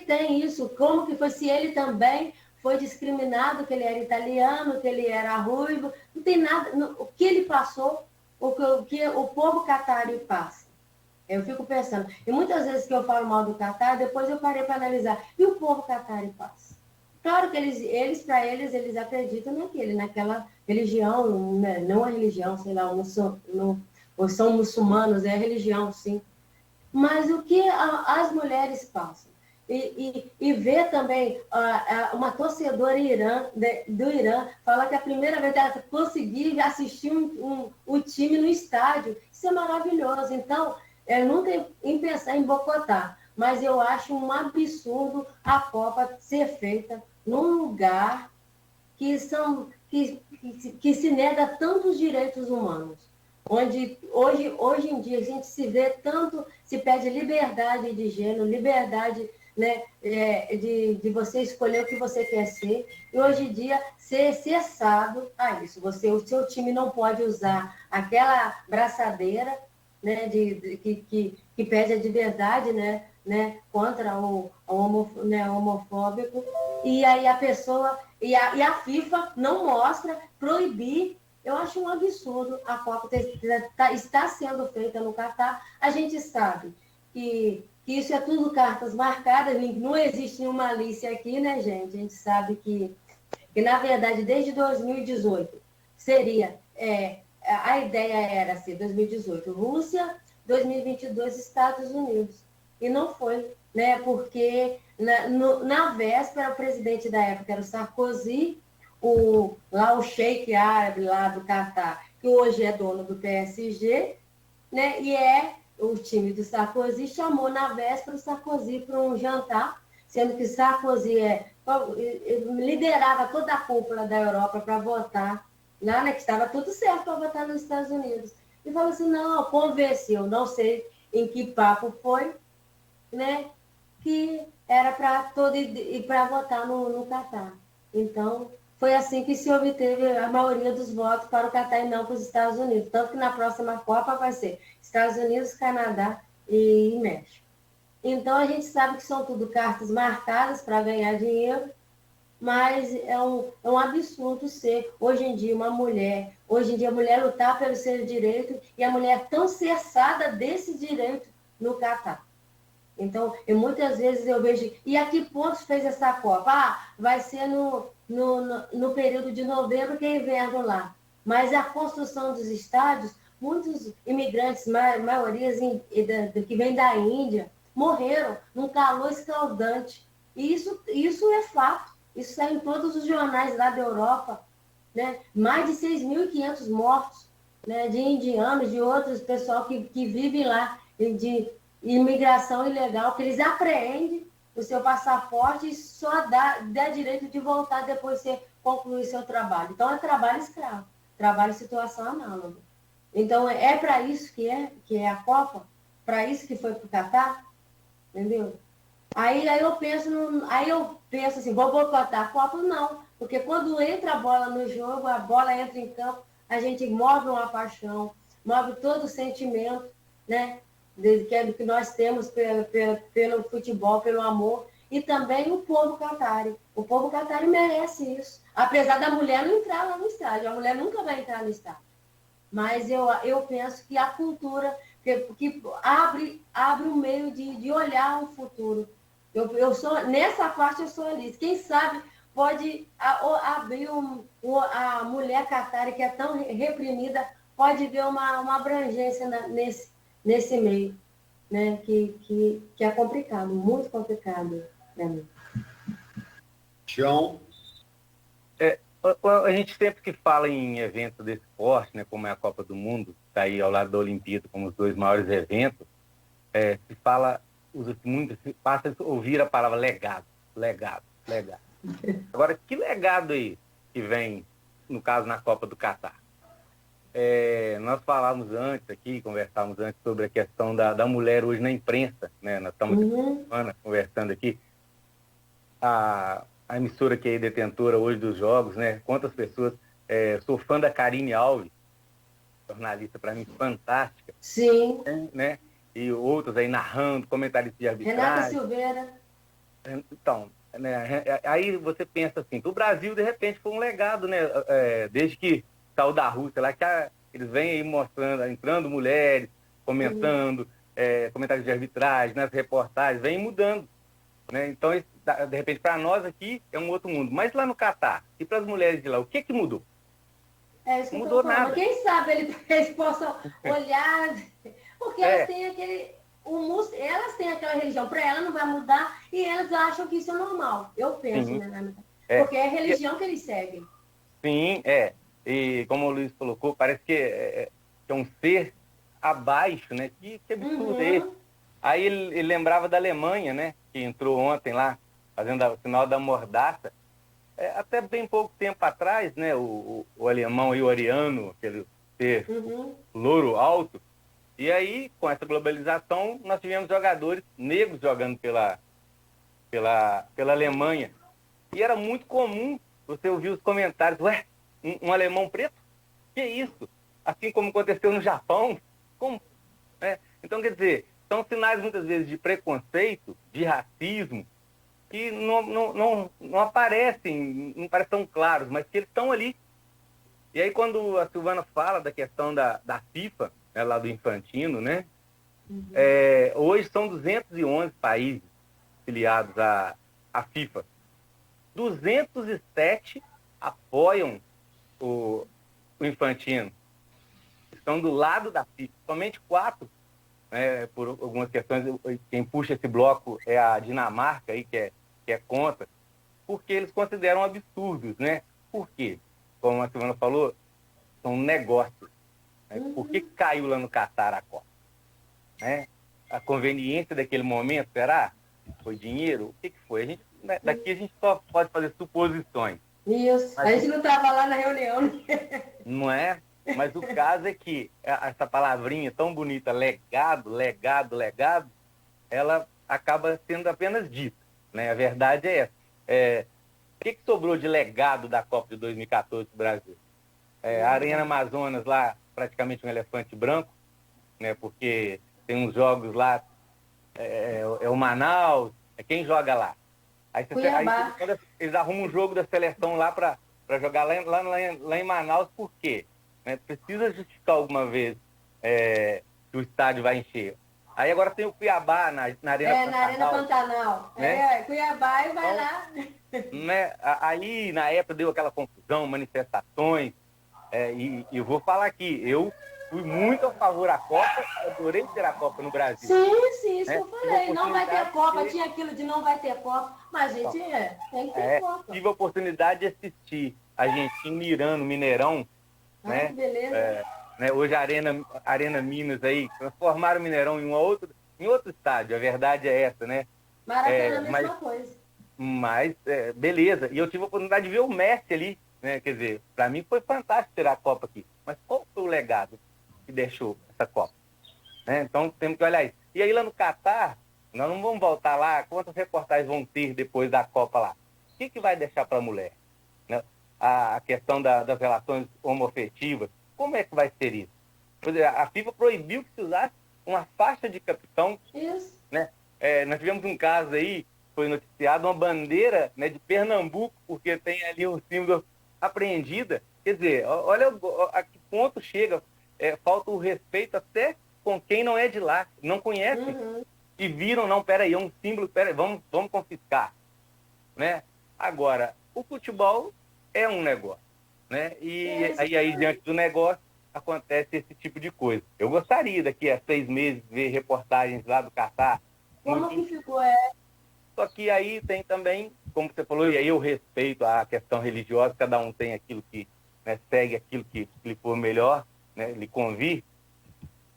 tem isso, como que foi, se ele também foi discriminado, que ele era italiano, que ele era ruivo, não tem nada, o que ele passou, o que o povo catari passa. Eu fico pensando, e muitas vezes que eu falo mal do Catar, depois eu parei para analisar, e o povo catari passa? Claro que eles para eles acreditam naquela religião, né? Não a religião, sei lá, ou são muçulmanos, é a religião, sim. Mas o que as mulheres passam? E ver também uma torcedora do Irã falar que a primeira vez ela conseguir assistir um time no estádio, isso é maravilhoso. Então, eu nunca em pensar em boicotar, mas eu acho um absurdo a Copa ser feita num lugar que se nega tantos direitos humanos, onde hoje em dia a gente se vê tanto, se pede liberdade de gênero, liberdade, né, de você escolher o que você quer ser, e hoje em dia ser cessado a isso. O seu time não pode usar aquela braçadeira, né, que pede a liberdade, né, contra o homofóbico, e aí a pessoa, e a FIFA não mostra, proibir. Eu acho um absurdo a Copa está sendo feita no Catar. A gente sabe que isso é tudo cartas marcadas, não existe nenhuma malícia aqui, né, gente? A gente sabe que na verdade, desde 2018, seria, a ideia era ser 2018 Rússia, 2022 Estados Unidos. E não foi, né? Porque na véspera, o presidente da época era o Sarkozy, o sheik árabe lá do Catar, que hoje é dono do PSG, né? E o time do Sarkozy chamou na véspera o Sarkozy para um jantar, sendo que Sarkozy liderava toda a cúpula da Europa para votar lá, né, que estava tudo certo para votar nos Estados Unidos. E falou assim, não, convenceu, não sei em que papo foi, né, que era para votar no Catar. Então, foi assim que se obteve a maioria dos votos para o Catar e não para os Estados Unidos. Tanto que na próxima Copa vai ser Estados Unidos, Canadá e México. Então, a gente sabe que são tudo cartas marcadas para ganhar dinheiro, mas é um absurdo ser, hoje em dia, a mulher lutar pelo seu direito e a mulher tão cessada desse direito no Catar. Então, muitas vezes eu vejo, e a que pontos fez essa Copa? Vai ser no período de novembro, que é inverno lá. Mas a construção dos estádios, muitos imigrantes, maiorias que vêm da Índia, morreram num calor escaldante. E isso é fato. Isso sai em todos os jornais lá da Europa. Né? Mais de 6.500 mortos, né? De indianos, de outros pessoal que vivem lá, de imigração ilegal, que eles apreendem o seu passaporte e só dá direito de voltar depois que você concluir seu trabalho. Então, é trabalho escravo, trabalho em situação análoga. Então, é para isso que é a Copa? Para isso que foi para o Catar? Entendeu? Aí eu penso assim, vou boicotar a Copa? Não, porque quando entra a bola no jogo, a bola entra em campo, a gente move uma paixão, move todo o sentimento, né, que nós temos pelo futebol, pelo amor, e também o povo catari. O povo catari merece isso. Apesar da mulher não entrar lá no estádio, a mulher nunca vai entrar no estádio. Mas eu penso que a cultura que abre um meio de olhar o futuro. Eu sou, nessa parte eu sou ali. Quem sabe pode abrir a mulher catari, que é tão reprimida, pode ver uma abrangência nesse meio, né? Que é complicado, muito complicado para mim. Tião? A gente sempre que fala em eventos desse porte, né, como é a Copa do Mundo, está aí ao lado da Olimpíada como os dois maiores eventos, se fala, passa a ouvir a palavra legado. Agora, que legado aí que vem, no caso, na Copa do Catar? Nós falávamos antes aqui, conversávamos antes sobre a questão da mulher hoje na imprensa, né? Nós estamos conversando aqui. A emissora que é detentora hoje dos jogos, né? Quantas pessoas... sou fã da Karine Alves, jornalista, para mim, fantástica. Sim. Né? E outros aí narrando, comentaristas de arbitragem. Renata Silveira. Então, né? Aí você pensa assim, o Brasil, de repente, foi um legado, né? Desde que saiu da Rússia, lá que eles vêm aí mostrando, entrando mulheres, comentando, comentários de arbitragem, nas reportagens, vem mudando. Né? Então, de repente, para nós aqui é um outro mundo. Mas lá no Catar, e para as mulheres de lá, o que mudou? Isso mudou nada. Quem sabe eles possam olhar, porque elas têm elas têm aquela religião, para elas não vai mudar, e elas acham que isso é normal. Eu penso, né? Porque é a religião que eles seguem. Sim, E como o Luiz colocou, parece que é um ser abaixo, né? Que absurdo é esse? Aí ele lembrava da Alemanha, né? Que entrou ontem lá, fazendo o sinal da mordaça. Até bem pouco tempo atrás, né? O alemão e o ariano, aquele ser louro alto. E aí, com essa globalização, nós tivemos jogadores negros jogando pela Alemanha. E era muito comum você ouvir os comentários, um alemão preto? Que isso? Assim como aconteceu no Japão? Como? Então, quer dizer, são sinais muitas vezes de preconceito, de racismo, que não aparecem, não parecem tão claros, mas que eles estão ali. E aí quando a Silvana fala da questão da FIFA, né, lá do Infantino, né? Hoje são 211 países filiados à FIFA. 207 apoiam o Infantino. Estão do lado da FIFA. Somente 4, por algumas questões, quem puxa esse bloco é a Dinamarca, aí, que é contra, porque eles consideram absurdos, né? Por quê? Como a Silvana falou, são negócios. Né? Por que caiu lá no Catar a Copa? Né? A conveniência daquele momento, será? Foi dinheiro? O que foi? Daqui a gente só pode fazer suposições. Isso, a gente não estava lá na reunião. Não é? Mas o caso é que essa palavrinha tão bonita, legado, ela acaba sendo apenas dita. Né? A verdade é essa. O que sobrou de legado da Copa de 2014 do Brasil? A Arena Amazonas lá, praticamente um elefante branco, né? Porque tem uns jogos lá, o Manaus, quem joga lá? Aí quando eles arrumam um jogo da seleção lá para jogar lá em Manaus, por quê? Precisa justificar alguma vez que o estádio vai encher. Aí agora tem o Cuiabá na Arena Pantanal. Na Arena Pantanal. Né? Cuiabá e vai lá. Né? Aí, na época, deu aquela confusão, manifestações. E eu vou falar aqui, eu fui muito a favor da Copa, adorei ter a Copa no Brasil. Sim, isso que eu falei. Não vai ter Copa, tinha aquilo de não vai ter Copa, mas a gente tem que ter Copa. Tive a oportunidade de assistir Argentina e Irã no Mineirão. Né? Que beleza. Hoje a Arena Minas aí, transformaram o Mineirão em outro estádio, a verdade é essa, né? Maracanã, a mesma coisa. Mas, beleza, e eu tive a oportunidade de ver o Messi ali, né? Quer dizer, para mim foi fantástico ter a Copa aqui, mas qual foi o legado que deixou essa Copa? Então temos que olhar isso. E aí lá no Catar, nós não vamos voltar lá, quantas reportagens vão ter depois da Copa lá? O que vai deixar para a mulher? Né? A questão das relações homoafetivas, como é que vai ser isso? Por exemplo, a FIFA proibiu que se usasse uma faixa de capitão. Isso. Né? Nós tivemos um caso aí foi noticiado, uma bandeira, né, de Pernambuco, porque tem ali um símbolo apreendida. Quer dizer, olha a que ponto chega, falta o respeito até com quem não é de lá, não conhece, e viram, não, peraí, é um símbolo, peraí, vamos confiscar, né? Agora, o futebol é um negócio, né? E aí diante do negócio, acontece esse tipo de coisa. Eu gostaria daqui a 6 meses ver reportagens lá do Catar. Como que ficou? Só que aí tem também, como você falou, e aí eu respeito a questão religiosa, cada um tem aquilo que, né, segue aquilo que lhe for melhor, né, lhe convir,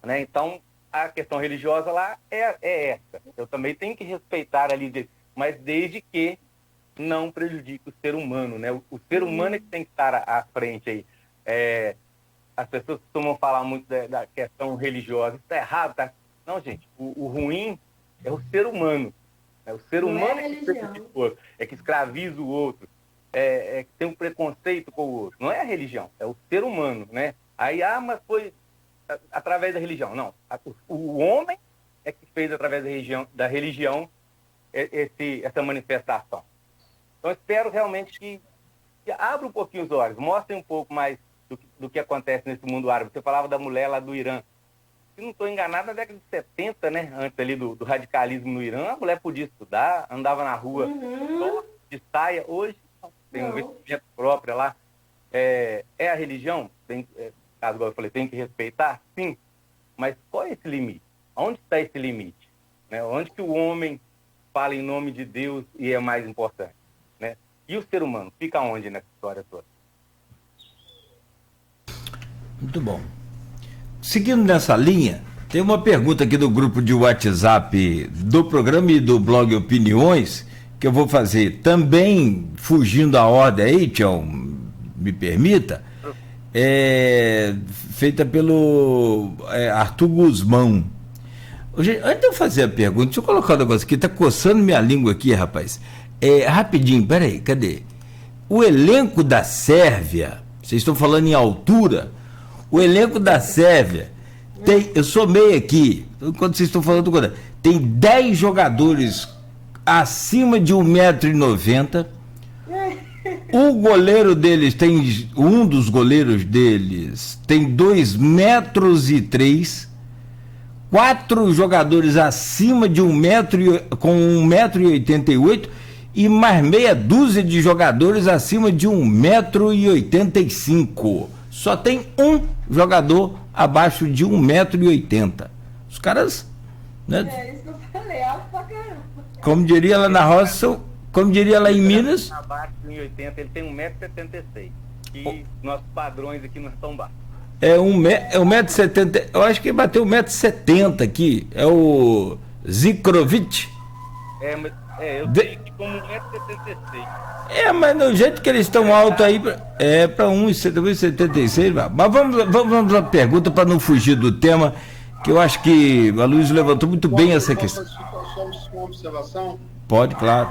né? Então, a questão religiosa lá é essa. Eu também tenho que respeitar ali, mas desde que não prejudique o ser humano, né? O ser humano é que tem que estar à frente aí. As pessoas costumam falar muito da questão religiosa. Isso está errado, tá? Não, gente. O ruim é o ser humano. O ser humano é que escraviza o outro. Que tem um preconceito com o outro. Não é a religião, é o ser humano, né? Aí, mas foi através da religião. Não. O homem é que fez através da religião essa manifestação. Então, espero realmente que abra um pouquinho os olhos, mostrem um pouco mais do que acontece nesse mundo árabe. Você falava da mulher lá do Irã. Se não estou enganado, na década de 70, né, antes ali do radicalismo no Irã, a mulher podia estudar, andava na rua de saia. Hoje tem um vestimento próprio lá. É a religião? Caso eu falei, tem que respeitar? Sim. Mas qual é esse limite? Onde está esse limite? Né? Onde que o homem fala em nome de Deus e é mais importante? Né? E o ser humano fica onde nessa história toda? Muito bom. Seguindo nessa linha, tem uma pergunta aqui do grupo de WhatsApp do programa e do blog Opiniões, que eu vou fazer também, fugindo a ordem aí, Tião, me permita, feita pelo Arthur Guzmão. Antes de eu fazer a pergunta, deixa eu colocar um negócio aqui, tá coçando minha língua aqui, rapaz. Rapidinho, peraí, cadê? O elenco da Sérvia, vocês estão falando em altura, o elenco da Sérvia tem, eu somei aqui, enquanto vocês estão falando, tem 10 jogadores acima de 1,90 m. O goleiro deles tem, um dos goleiros deles tem 2,3 m. 4 jogadores acima de 1 metro, com 1,88 m, e mais meia dúzia de jogadores acima de 1,85 m. Só tem um jogador abaixo de 1,80 m. Os caras, né? Isso que eu falei, alto pra caramba. Como diria lá na roça, como diria lá em Minas. Abaixo de 1,80 m, ele tem 1,76 m. E nossos padrões aqui não estão baixos. 1,70 m, eu acho que ele bateu 1,70 m aqui. É o Zikrovic. Eu tenho aqui como 1,76 m. Mas do jeito que eles estão altos aí, para 1,76 m. Mas vamos à pergunta para não fugir do tema, que eu acho que a Luiz levantou muito bem essa questão. Só uma observação? Pode, claro.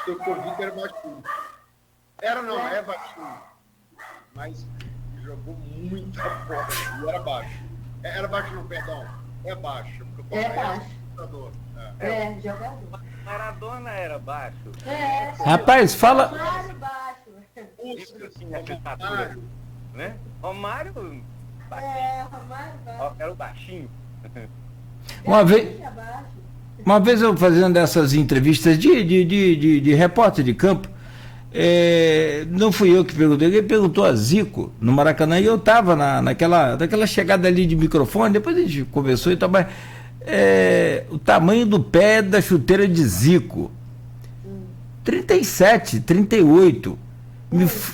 Stokovic era baixinho. É baixinho. Mas jogou muita bola e era baixo. Era baixo não, perdão. É baixo. Baixo. Jogador. Jogador. Maradona era baixo. Rapaz, fala. Romário baixo. Né? Romário baixinho. Romário baixo. Era o baixinho. Uma vez eu fazendo essas entrevistas de repórter de campo, não fui eu que perguntei, ele perguntou a Zico no Maracanã, e eu estava naquela chegada ali de microfone, depois a gente conversou e tal, mas o tamanho do pé da chuteira de Zico, 37, 38.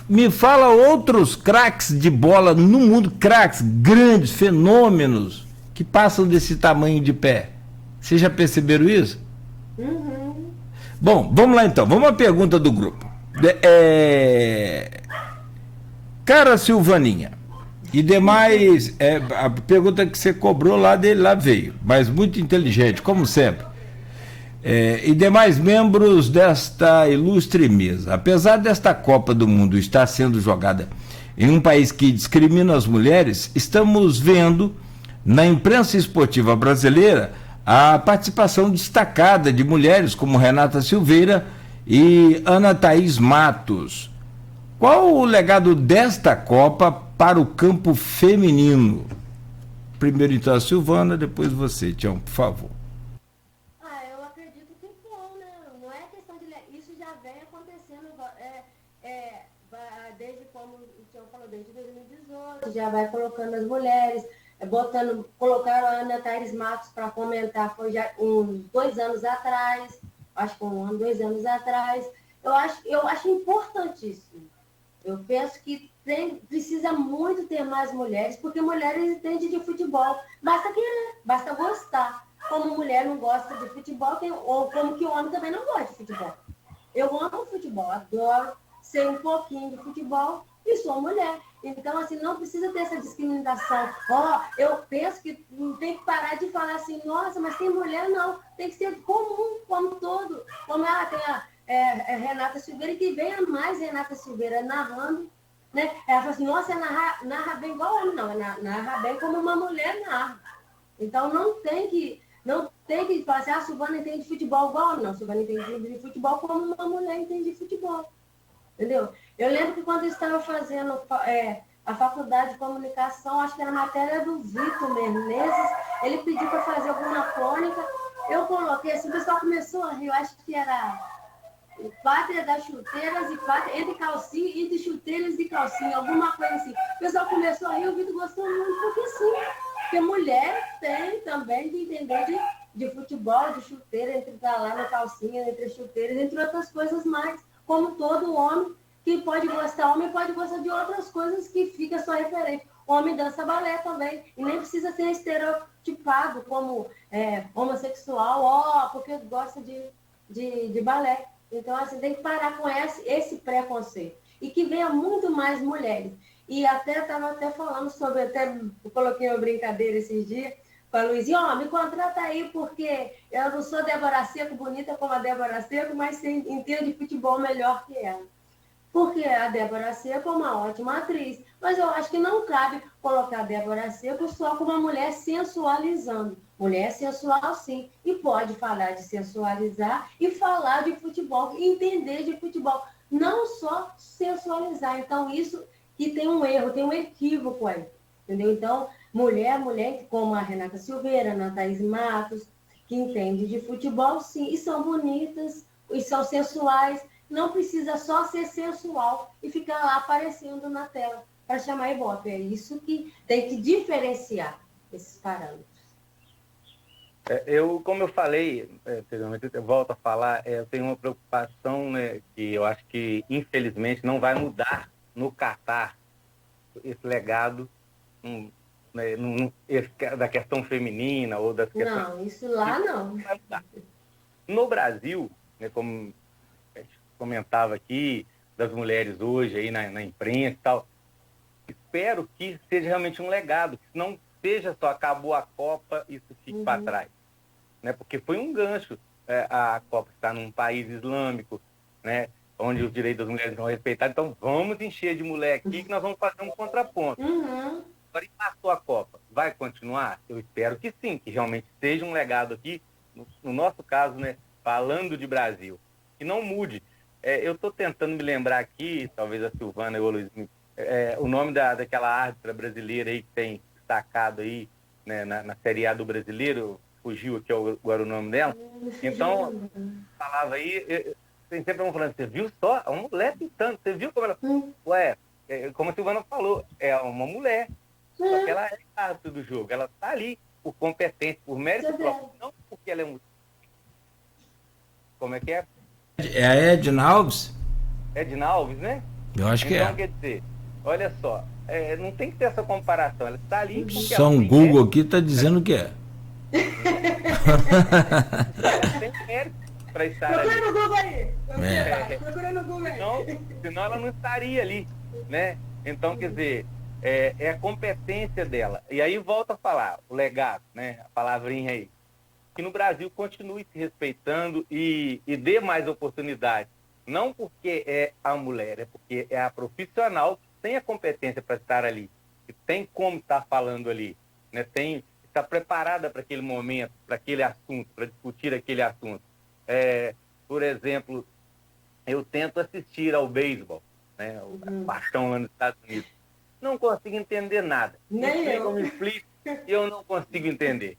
Me fala outros craques de bola no mundo, craques grandes, fenômenos, que passam desse tamanho de pé. Vocês já perceberam isso? Bom, vamos lá então, vamos à pergunta do grupo. Cara Silvaninha e demais, a pergunta que você cobrou lá dele, lá veio, mas muito inteligente, como sempre. E demais membros desta ilustre mesa, apesar desta Copa do Mundo estar sendo jogada em um país que discrimina as mulheres, estamos vendo na imprensa esportiva brasileira a participação destacada de mulheres como Renata Silveira e Ana Thaís Matos. Qual o legado desta Copa para o campo feminino? Primeiro então a Silvana, depois você, Tião, por favor. Eu acredito que bom, né? Não é questão de... Isso já vem acontecendo desde, como o Tião falou, desde 2018, já vai colocando as mulheres, colocaram a Ana Thaís Matos para comentar, foi já uns 2 anos atrás, acho que 1 ano, 2 anos atrás. Eu acho importantíssimo. Eu penso que precisa muito ter mais mulheres, porque mulheres entendem de futebol. Basta querer, basta gostar. Como mulher não gosta de futebol, ou como que o homem também não gosta de futebol. Eu amo futebol, adoro ser um pouquinho de futebol e sou mulher. Então, assim, não precisa ter essa discriminação. Eu penso que tem que parar de falar assim, nossa, mas tem mulher, não. Tem que ser comum, como todo. Como ela tem a Renata Silveira, que venha mais Renata Silveira narrando, né? Ela fala assim, nossa, narra bem igual homem, não. Narra bem como uma mulher narra. Então, não tem que falar assim, a Silvana entende futebol igual homem, não. A Silvana entende de futebol como uma mulher entende de futebol. Entendeu? Eu lembro que quando eu estava fazendo a faculdade de comunicação, acho que era a matéria do Vitor Menezes, ele pediu para fazer alguma crônica, eu coloquei assim, o pessoal começou a rir, eu acho que era Pátria das Chuteiras e Pátria entre calcinha, entre chuteiras e calcinha, alguma coisa assim. O pessoal começou a rir, o Vitor gostou muito, porque sim, porque mulher tem também de entender de futebol, de chuteira, entre estar lá na calcinha, entre as chuteiras, entre outras coisas mais, como todo homem que pode gostar, homem pode gostar de outras coisas que fica só referente. O homem dança balé também, e nem precisa ser estereotipado como homossexual, porque gosta de balé. Então, assim, tem que parar com esse preconceito. E que venha muito mais mulheres. E estava falando sobre, eu coloquei uma brincadeira esses dias, com a Luizinha, me contrata aí, porque eu não sou Débora Seco, bonita como a Débora Seco, mas entendo de futebol melhor que ela. Porque a Débora Seco é uma ótima atriz, mas eu acho que não cabe colocar a Débora Seco só como uma mulher sensualizando. Mulher sensual, sim, e pode falar de sensualizar e falar de futebol, entender de futebol, não só sensualizar. Então, isso que tem um erro, tem um equívoco aí, entendeu? Então, mulher como a Renata Silveira, a Ana Thaís Matos, que entende de futebol, sim, e são bonitas, e são sensuais. Não precisa só ser sensual e ficar lá aparecendo na tela para chamar Ibope. É isso que tem que diferenciar esses parâmetros. Como eu falei, eu volto a falar, eu tenho uma preocupação, né, que eu acho que, infelizmente, não vai mudar no Catar esse legado da questão feminina ou das questões... Não, isso lá não. No Brasil, né, como a gente comentava aqui, das mulheres hoje aí na imprensa e tal, espero que seja realmente um legado, que não seja só acabou a Copa e isso fique para trás. Né? Porque foi um gancho a Copa estar num país islâmico, né? Onde os direitos das mulheres são respeitados, então vamos encher de mulher aqui que nós vamos fazer um contraponto. Agora, e passou a Copa, vai continuar? Eu espero que sim, que realmente seja um legado aqui, no nosso caso, né, falando de Brasil, que não mude. Eu estou tentando me lembrar aqui, talvez a Silvana e o Luiz, o nome daquela árbitra brasileira aí que tem destacado aí, né, na Série A do Brasileiro, fugiu aqui agora o nome dela. Então, falava aí, sempre vão falando, você viu só? Uma mulher pintando, você viu como ela... Ué, como a Silvana falou, é uma mulher, só que ela é árbitra do jogo, ela está ali por competência, por mérito próprio, não porque ela é mulher. Como é que é? É a Edna Alves? Edna Alves, né? Eu acho que então, quer dizer, olha só, não tem que ter essa comparação, ela está ali porque Só um Google aqui está dizendo que é. Tem mérito para estar Procura ali. no Google aí. Procura no Google aí. Senão ela não estaria ali, né? Então, quer dizer, é a competência dela. E aí volta a falar, o legado, né? A palavrinha aí. Que no Brasil continue se respeitando e dê mais oportunidades. Não porque é a mulher, é porque é a profissional que tem a competência para estar ali, que tem como estar falando ali, né? está preparada para aquele momento, para aquele assunto, para discutir aquele assunto. Por exemplo, eu tento assistir ao beisebol, né, a paixão lá nos Estados Unidos. Não consigo entender nada. Me explica, e eu não consigo entender.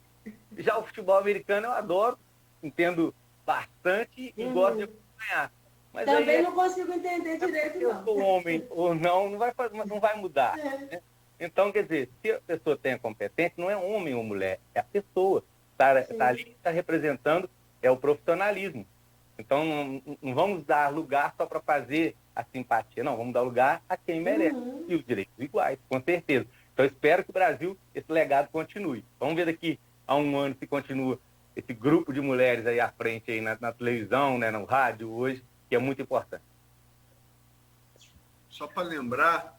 Já o futebol americano eu adoro, entendo bastante e gosto de acompanhar. Mas também não consigo entender direito, não. Se eu sou homem ou não vai mudar. Né? Então, quer dizer, se a pessoa tem a competência, não é homem ou mulher, é a pessoa. Está ali, está representando, é o profissionalismo. Então, não vamos dar lugar só para fazer a simpatia, não, vamos dar lugar a quem merece. E os direitos iguais, com certeza. Então, espero que o Brasil, esse legado continue. Vamos ver daqui a um ano se continua esse grupo de mulheres aí à frente, aí na televisão, né, no rádio hoje, que é muito importante. Só para lembrar,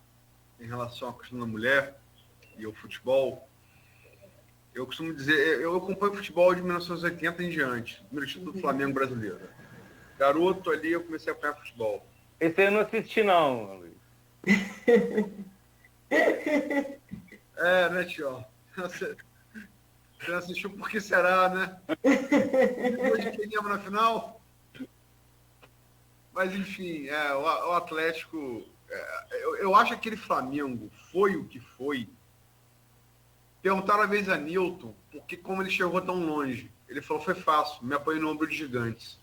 em relação à questão da mulher e ao futebol, eu costumo dizer, eu acompanho futebol de 1980 em diante, primeiro título do Flamengo brasileiro. Garoto ali, eu comecei a acompanhar futebol. Esse eu não assisti não, Luiz. Né, tio? Você não assistiu por que será, né? Depois de quem lembra na final? Mas, enfim, o Atlético... eu acho que aquele Flamengo foi o que foi. Perguntaram uma vez a Newton porque como ele chegou tão longe. Ele falou, foi fácil, me apoiei no ombro de gigantes.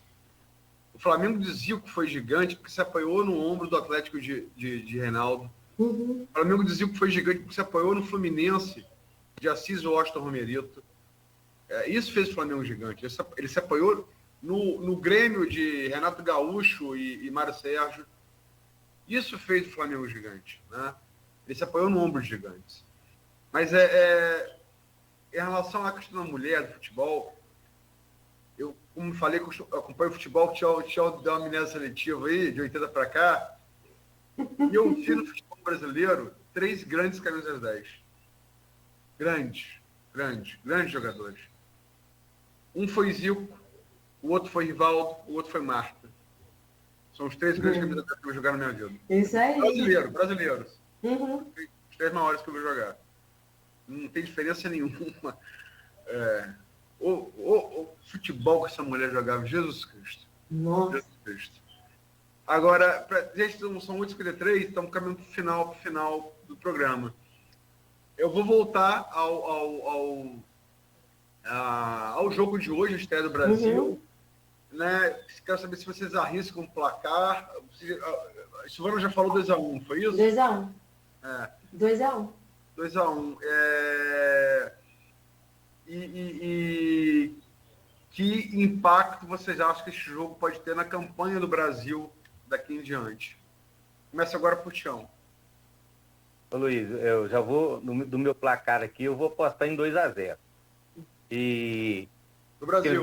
O Flamengo dizia que foi gigante porque se apoiou no ombro do Atlético de Reinaldo. O Flamengo dizia que foi gigante porque se apoiou no Fluminense de Assis Washington Romerito. Isso fez o Flamengo gigante. Ele se apoiou no Grêmio de Renato Gaúcho e Mário Sérgio. Isso fez o Flamengo gigante, né? Ele se apoiou no ombro de gigantes. Mas em relação à questão da mulher do futebol, eu, como falei, eu acompanho o futebol, o Tchau deu uma amnésia seletiva aí, de 80 para cá, e eu vi no futebol brasileiro 3 grandes camisas 10. Grandes jogadores. Um foi Zico, o outro foi Rivaldo, o outro foi Marta. São os 3 grandes camisas 10 que eu vou jogar na minha vida. Isso aí. Brasileiros. Os 3 maiores que eu vou jogar. Não tem diferença nenhuma. O futebol que essa mulher jogava, Jesus Cristo. Nossa. Jesus Cristo. Agora, gente, são 8h53, estamos caminhando para o final do programa. Eu vou voltar ao jogo de hoje, a estreia do Brasil. Né? Quero saber se vocês arriscam o placar. A Silvana já falou 2-1, foi isso? 2-1. 2-1. 2-1. E que impacto vocês acham que esse jogo pode ter na campanha do Brasil daqui em diante? Começa agora por Tião. Ô Luiz, eu já vou, do meu placar aqui, eu vou apostar em 2-0. E... Do Brasil.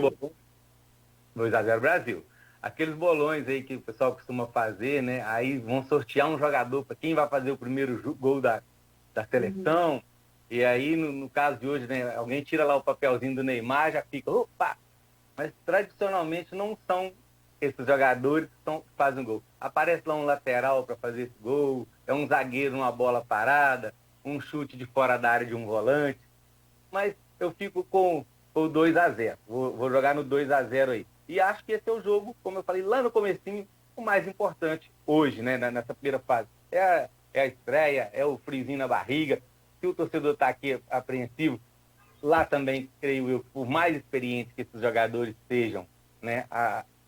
2-0 Brasil. Aqueles bolões aí que o pessoal costuma fazer, né? Aí vão sortear um jogador para quem vai fazer o primeiro gol da seleção. E aí, no caso de hoje, né? Alguém tira lá o papelzinho do Neymar, já fica, opa! Mas tradicionalmente não são esses jogadores que fazem gol. Aparece lá um lateral para fazer esse gol, é um zagueiro numa bola parada, um chute de fora da área de um volante. Mas eu fico com o 2-0. Vou jogar no 2-0 aí. E acho que esse é o jogo, como eu falei lá no comecinho, o mais importante hoje, né, nessa primeira fase. É a estreia, é o friozinho na barriga. Se o torcedor está aqui apreensivo, lá também, creio eu, por mais experientes que esses jogadores sejam, né,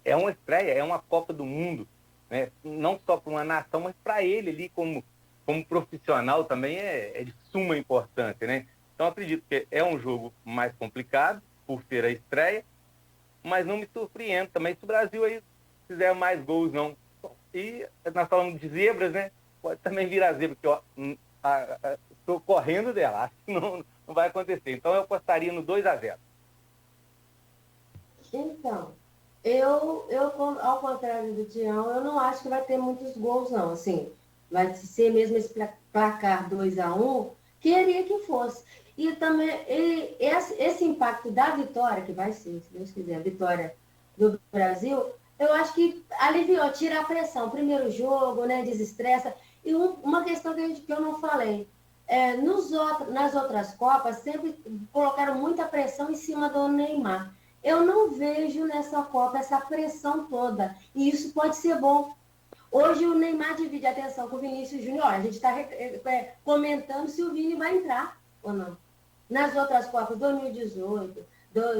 é uma estreia, é uma Copa do Mundo, né, não só para uma nação, mas para ele ali como profissional também é de suma importância, né? Então acredito que é um jogo mais complicado por ser a estreia, mas não me surpreendo também se o Brasil aí fizer mais gols, não. E nós falamos de zebras, né? Pode também virar zebra, porque estou correndo dela, acho que não vai acontecer. Então eu apostaria no 2-0. Então, eu ao contrário do Tião, eu não acho que vai ter muitos gols, não. Assim, vai ser mesmo esse placar 2-1, queria que fosse. E também esse impacto da vitória, que vai ser, se Deus quiser, a vitória do Brasil, eu acho que aliviou, tira a pressão. Primeiro jogo, né, desestressa. E uma questão que eu não falei, nas outras Copas, sempre colocaram muita pressão em cima do Neymar. Eu não vejo nessa Copa essa pressão toda. E isso pode ser bom. Hoje o Neymar divide a atenção com o Vinícius Júnior. A gente está comentando se o Vini vai entrar ou não. Nas outras Copas, 2018,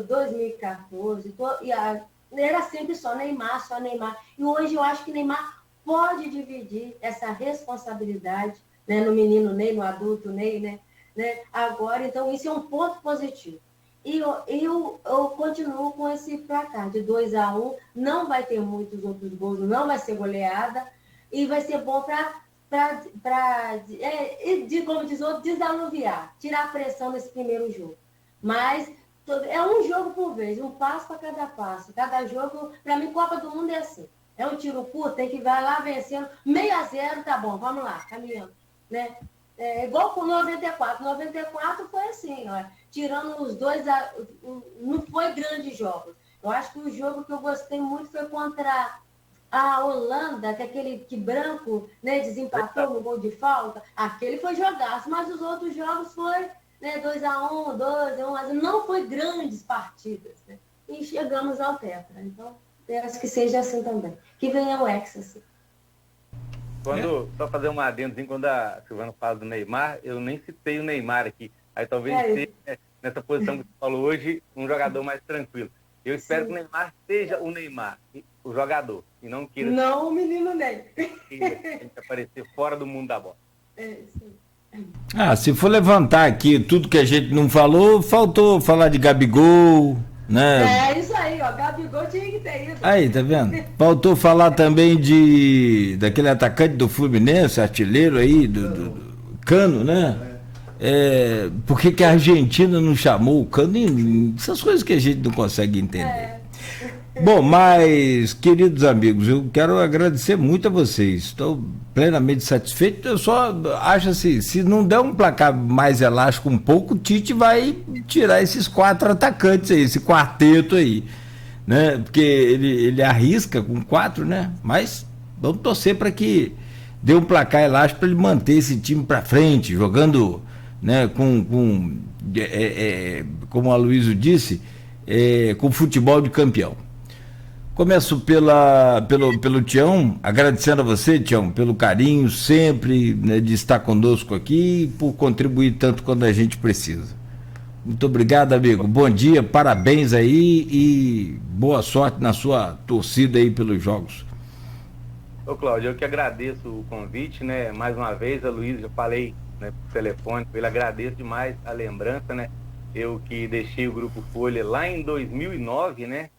2014, era sempre só Neymar, só Neymar. E hoje eu acho que Neymar pode dividir essa responsabilidade, né, no menino Ney, no adulto Ney, né? Agora, então, isso é um ponto positivo. E eu continuo com esse placar de 2-1, não vai ter muitos outros gols, não vai ser goleada, e vai ser bom como diz o outro, desanuviar, tirar a pressão nesse primeiro jogo. Mas é um jogo por vez, um passo para cada passo. Cada jogo, para mim, Copa do Mundo é assim. É um tiro curto, tem que ir lá vencendo. 6-0, tá bom, vamos lá, caminhando. Né? Igual com 94. 94 foi assim, ó, tirando os dois, não foi grandes jogos. Eu acho que o jogo que eu gostei muito foi contra a Holanda, que branco, né, desempatou no gol de falta. Aquele foi jogaço, mas os outros jogos foi, né, 2-1, 2-1, não foi grandes partidas, né? E chegamos ao tetra. Então, eu acho que seja assim também. Que venha o Hexa, assim. Só fazer um adendo, quando a Silvana fala do Neymar, eu nem citei o Neymar aqui. Aí talvez seja, nessa posição que você falou hoje, um jogador mais tranquilo. Eu espero que o Neymar seja o Neymar, o jogador, e não queira... Não o menino Ney. Ele aparecer fora do mundo da bola. Se for levantar aqui tudo que a gente não falou, faltou falar de Gabigol, né? É isso aí, ó, Gabigol tinha que ter ido. Aí, tá vendo? Faltou falar também daquele atacante do Fluminense, artilheiro aí, do Cano, né? Por que a Argentina não chamou o Cano? Essas coisas que a gente não consegue entender. Bom, mas, queridos amigos, eu quero agradecer muito a vocês. Estou plenamente satisfeito. Eu só acho assim, se não der um placar mais elástico um pouco, o Tite vai tirar esses 4 atacantes aí, esse quarteto aí, né? Porque ele arrisca com 4, né? Mas vamos torcer para que dê um placar elástico para ele manter esse time para frente, jogando, né, como a Luísa disse, com futebol de campeão. Começo pelo Tião, agradecendo a você, Tião, pelo carinho sempre, né, de estar conosco aqui e por contribuir tanto quando a gente precisa. Muito obrigado, amigo. Bom dia, parabéns aí e boa sorte na sua torcida aí pelos jogos. Ô, Cláudio, eu que agradeço o convite, né? Mais uma vez, a Luísa, já falei, né, por telefone, eu agradeço demais a lembrança, né? Eu que deixei o Grupo Folha lá em 2009, né?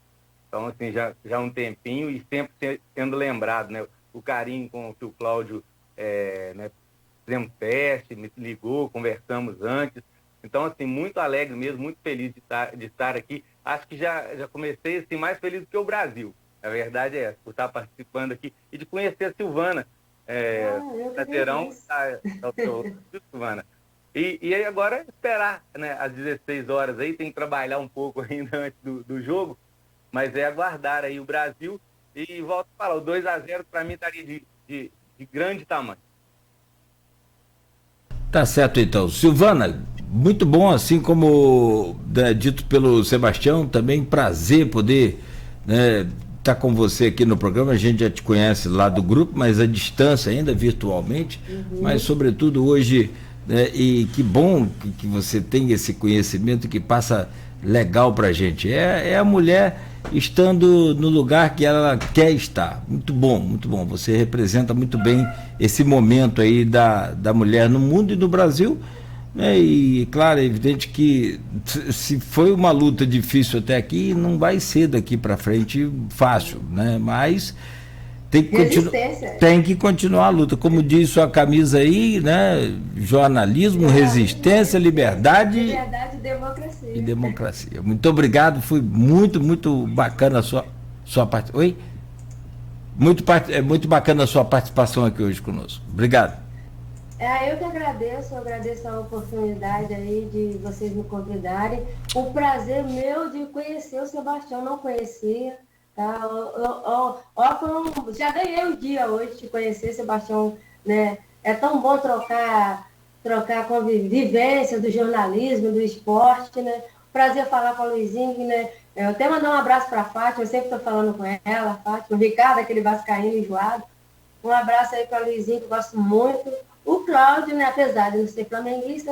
Então, assim, já há um tempinho e sempre sendo lembrado, né? O carinho com que o Cláudio, né, fizemos teste, me ligou, conversamos antes. Então, assim, muito alegre mesmo, muito feliz de estar aqui. Acho que já comecei, assim, mais feliz do que o Brasil. A verdade é essa, por estar participando aqui e de conhecer a Silvana, lateral, Silvana. E aí agora esperar, né, às 16 horas aí, tem que trabalhar um pouco ainda antes do jogo, mas aguardar aí o Brasil e volto a falar, o 2-0 para mim estaria de grande tamanho. Tá certo então. Silvana, muito bom, assim como, né, dito pelo Sebastião, também prazer poder, né, estar com você aqui no programa. A gente já te conhece lá do grupo, mas à distância ainda, virtualmente, mas sobretudo hoje, né, e que bom que você tem esse conhecimento que passa legal pra gente. É a mulher estando no lugar que ela quer estar. Muito bom, muito bom. Você representa muito bem esse momento aí da mulher no mundo e no Brasil, né? E claro, é evidente que se foi uma luta difícil até aqui, não vai ser daqui para frente fácil, né? Mas tem que continuar a luta, como diz sua camisa aí, né? Jornalismo, resistência, liberdade e democracia. Muito obrigado, foi muito bacana a sua parte. Oi? Muito bacana a sua participação aqui hoje conosco. Obrigado. Eu que agradeço a oportunidade aí de vocês me convidarem. O prazer meu de conhecer o Sebastião, não conhecia. Tá? Já ganhei o dia hoje de conhecer, Sebastião, né? É tão bom trocar trocar vivência do jornalismo, do esporte, né? Prazer falar com a Luizinho, né? Eu até mandar um abraço para a Fátima, eu sempre estou falando com ela, Fátima, o Ricardo, aquele vascaíno enjoado. Um abraço aí para a Luizinho, que eu gosto muito. O Cláudio, né, apesar de não ser flamenguista,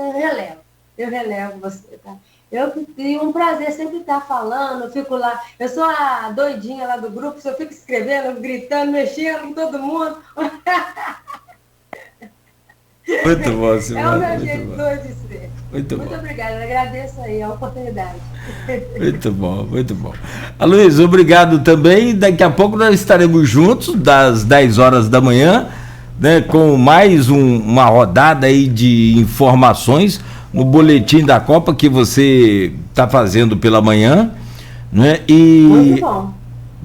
eu relevo você, tá? Eu tenho um prazer sempre estar falando, eu fico lá, eu sou a doidinha lá do grupo, eu fico escrevendo, gritando, mexendo com todo mundo. Muito bom, Silvana. É o meu jeito doido de ser. Muito bom. Obrigada, eu agradeço aí a oportunidade. Muito bom, muito bom. Luiz, obrigado também. Daqui a pouco nós estaremos juntos, das 10 horas da manhã, né, com mais uma rodada aí de informações no boletim da Copa que você está fazendo pela manhã, né? E muito bom.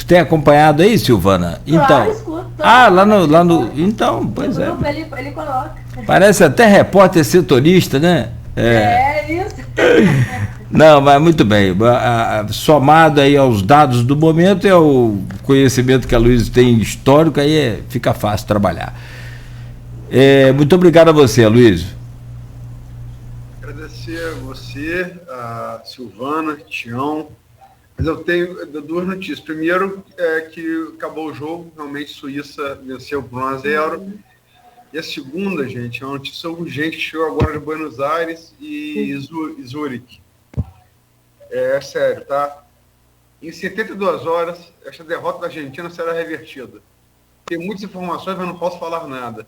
Tem acompanhado aí, Silvana? Então. Claro, escuto. Lá no. Então, pois é. Grupo, ele coloca. Parece até repórter setorista, né? É isso. Não, mas muito bem. Somado aí aos dados do momento e ao conhecimento que a Luiz tem histórico, aí fica fácil trabalhar. Muito obrigado a você, Luiz. Agradecer a você, a Silvana, Tião. Mas eu tenho duas notícias. Primeiro, que acabou o jogo, realmente Suíça venceu por 1-0. E a segunda, gente, é uma notícia urgente que chegou agora de Buenos Aires e Zurique. É sério, tá? Em 72 horas, esta derrota da Argentina será revertida. Tem muitas informações, mas não posso falar nada.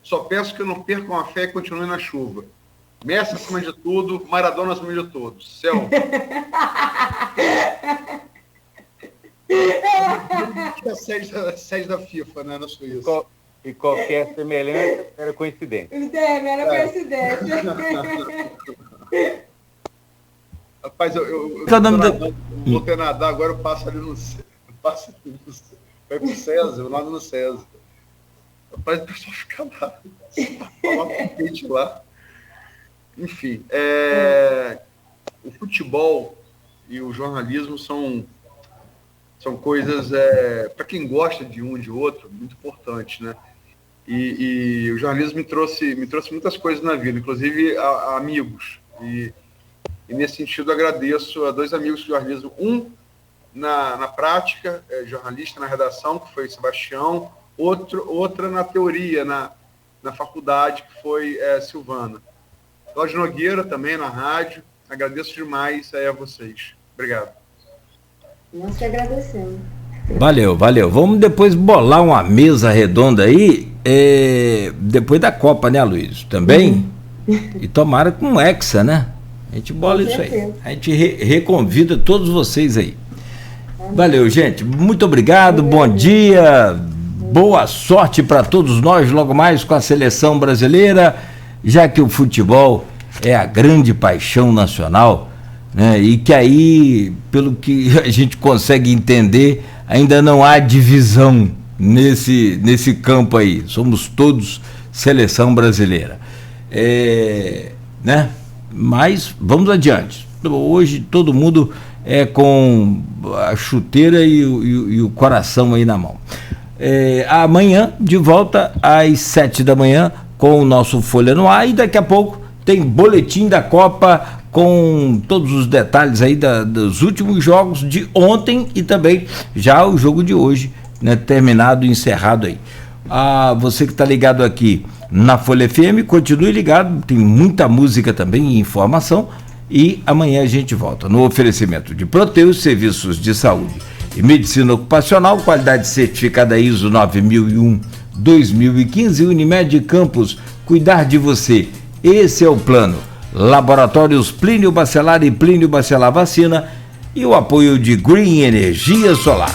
Só peço que não percam a fé e continuem na chuva. Messi acima de tudo, Maradona acima de todos. Céu. Que é a sede da FIFA, né, na Suíça. E qualquer semelhança era coincidência. Era coincidência. Rapaz, eu vou ter nadar, agora eu passo ali no vai pro César, eu nado no César. Rapaz, o pessoal fica lá. Falar com gente lá. Enfim, o futebol e o jornalismo são coisas, para quem gosta de um e de outro, muito importantes, né? E o jornalismo me trouxe muitas coisas na vida, inclusive a amigos. E nesse sentido agradeço a dois amigos de jornalismo, um na prática, jornalista na redação, que foi Sebastião, outra na teoria, na faculdade, que foi Silvana. Cláudio Nogueira também na rádio, agradeço demais a vocês. Obrigado. Nós que agradecemos. Valeu. Vamos depois bolar uma mesa redonda aí, depois da Copa, né, Luiz? Também. E tomara com Hexa, né? A gente bola isso aí. A gente reconvida todos vocês aí. Valeu, gente. Muito obrigado. Bom dia. Boa sorte para todos nós logo mais com a seleção brasileira, já que o futebol é a grande paixão nacional, né? E que aí, pelo que a gente consegue entender, ainda não há divisão nesse campo aí. Somos todos seleção brasileira. Né? Mas vamos adiante. Hoje todo mundo com a chuteira e o coração aí na mão. Amanhã, de volta às 7 da manhã, com o nosso Folha no Ar, e daqui a pouco tem boletim da Copa com todos os detalhes aí dos últimos jogos de ontem e também já o jogo de hoje, né, terminado e encerrado aí. Você que está ligado aqui na Folha FM, continue ligado, tem muita música também e informação, e amanhã a gente volta no oferecimento de Proteus, serviços de saúde e medicina ocupacional, qualidade certificada ISO 9001-2015, Unimed Campos, cuidar de você, esse é o plano. Laboratórios Plínio Bacelar e Plínio Bacelar Vacina e o apoio de Green Energia Solar.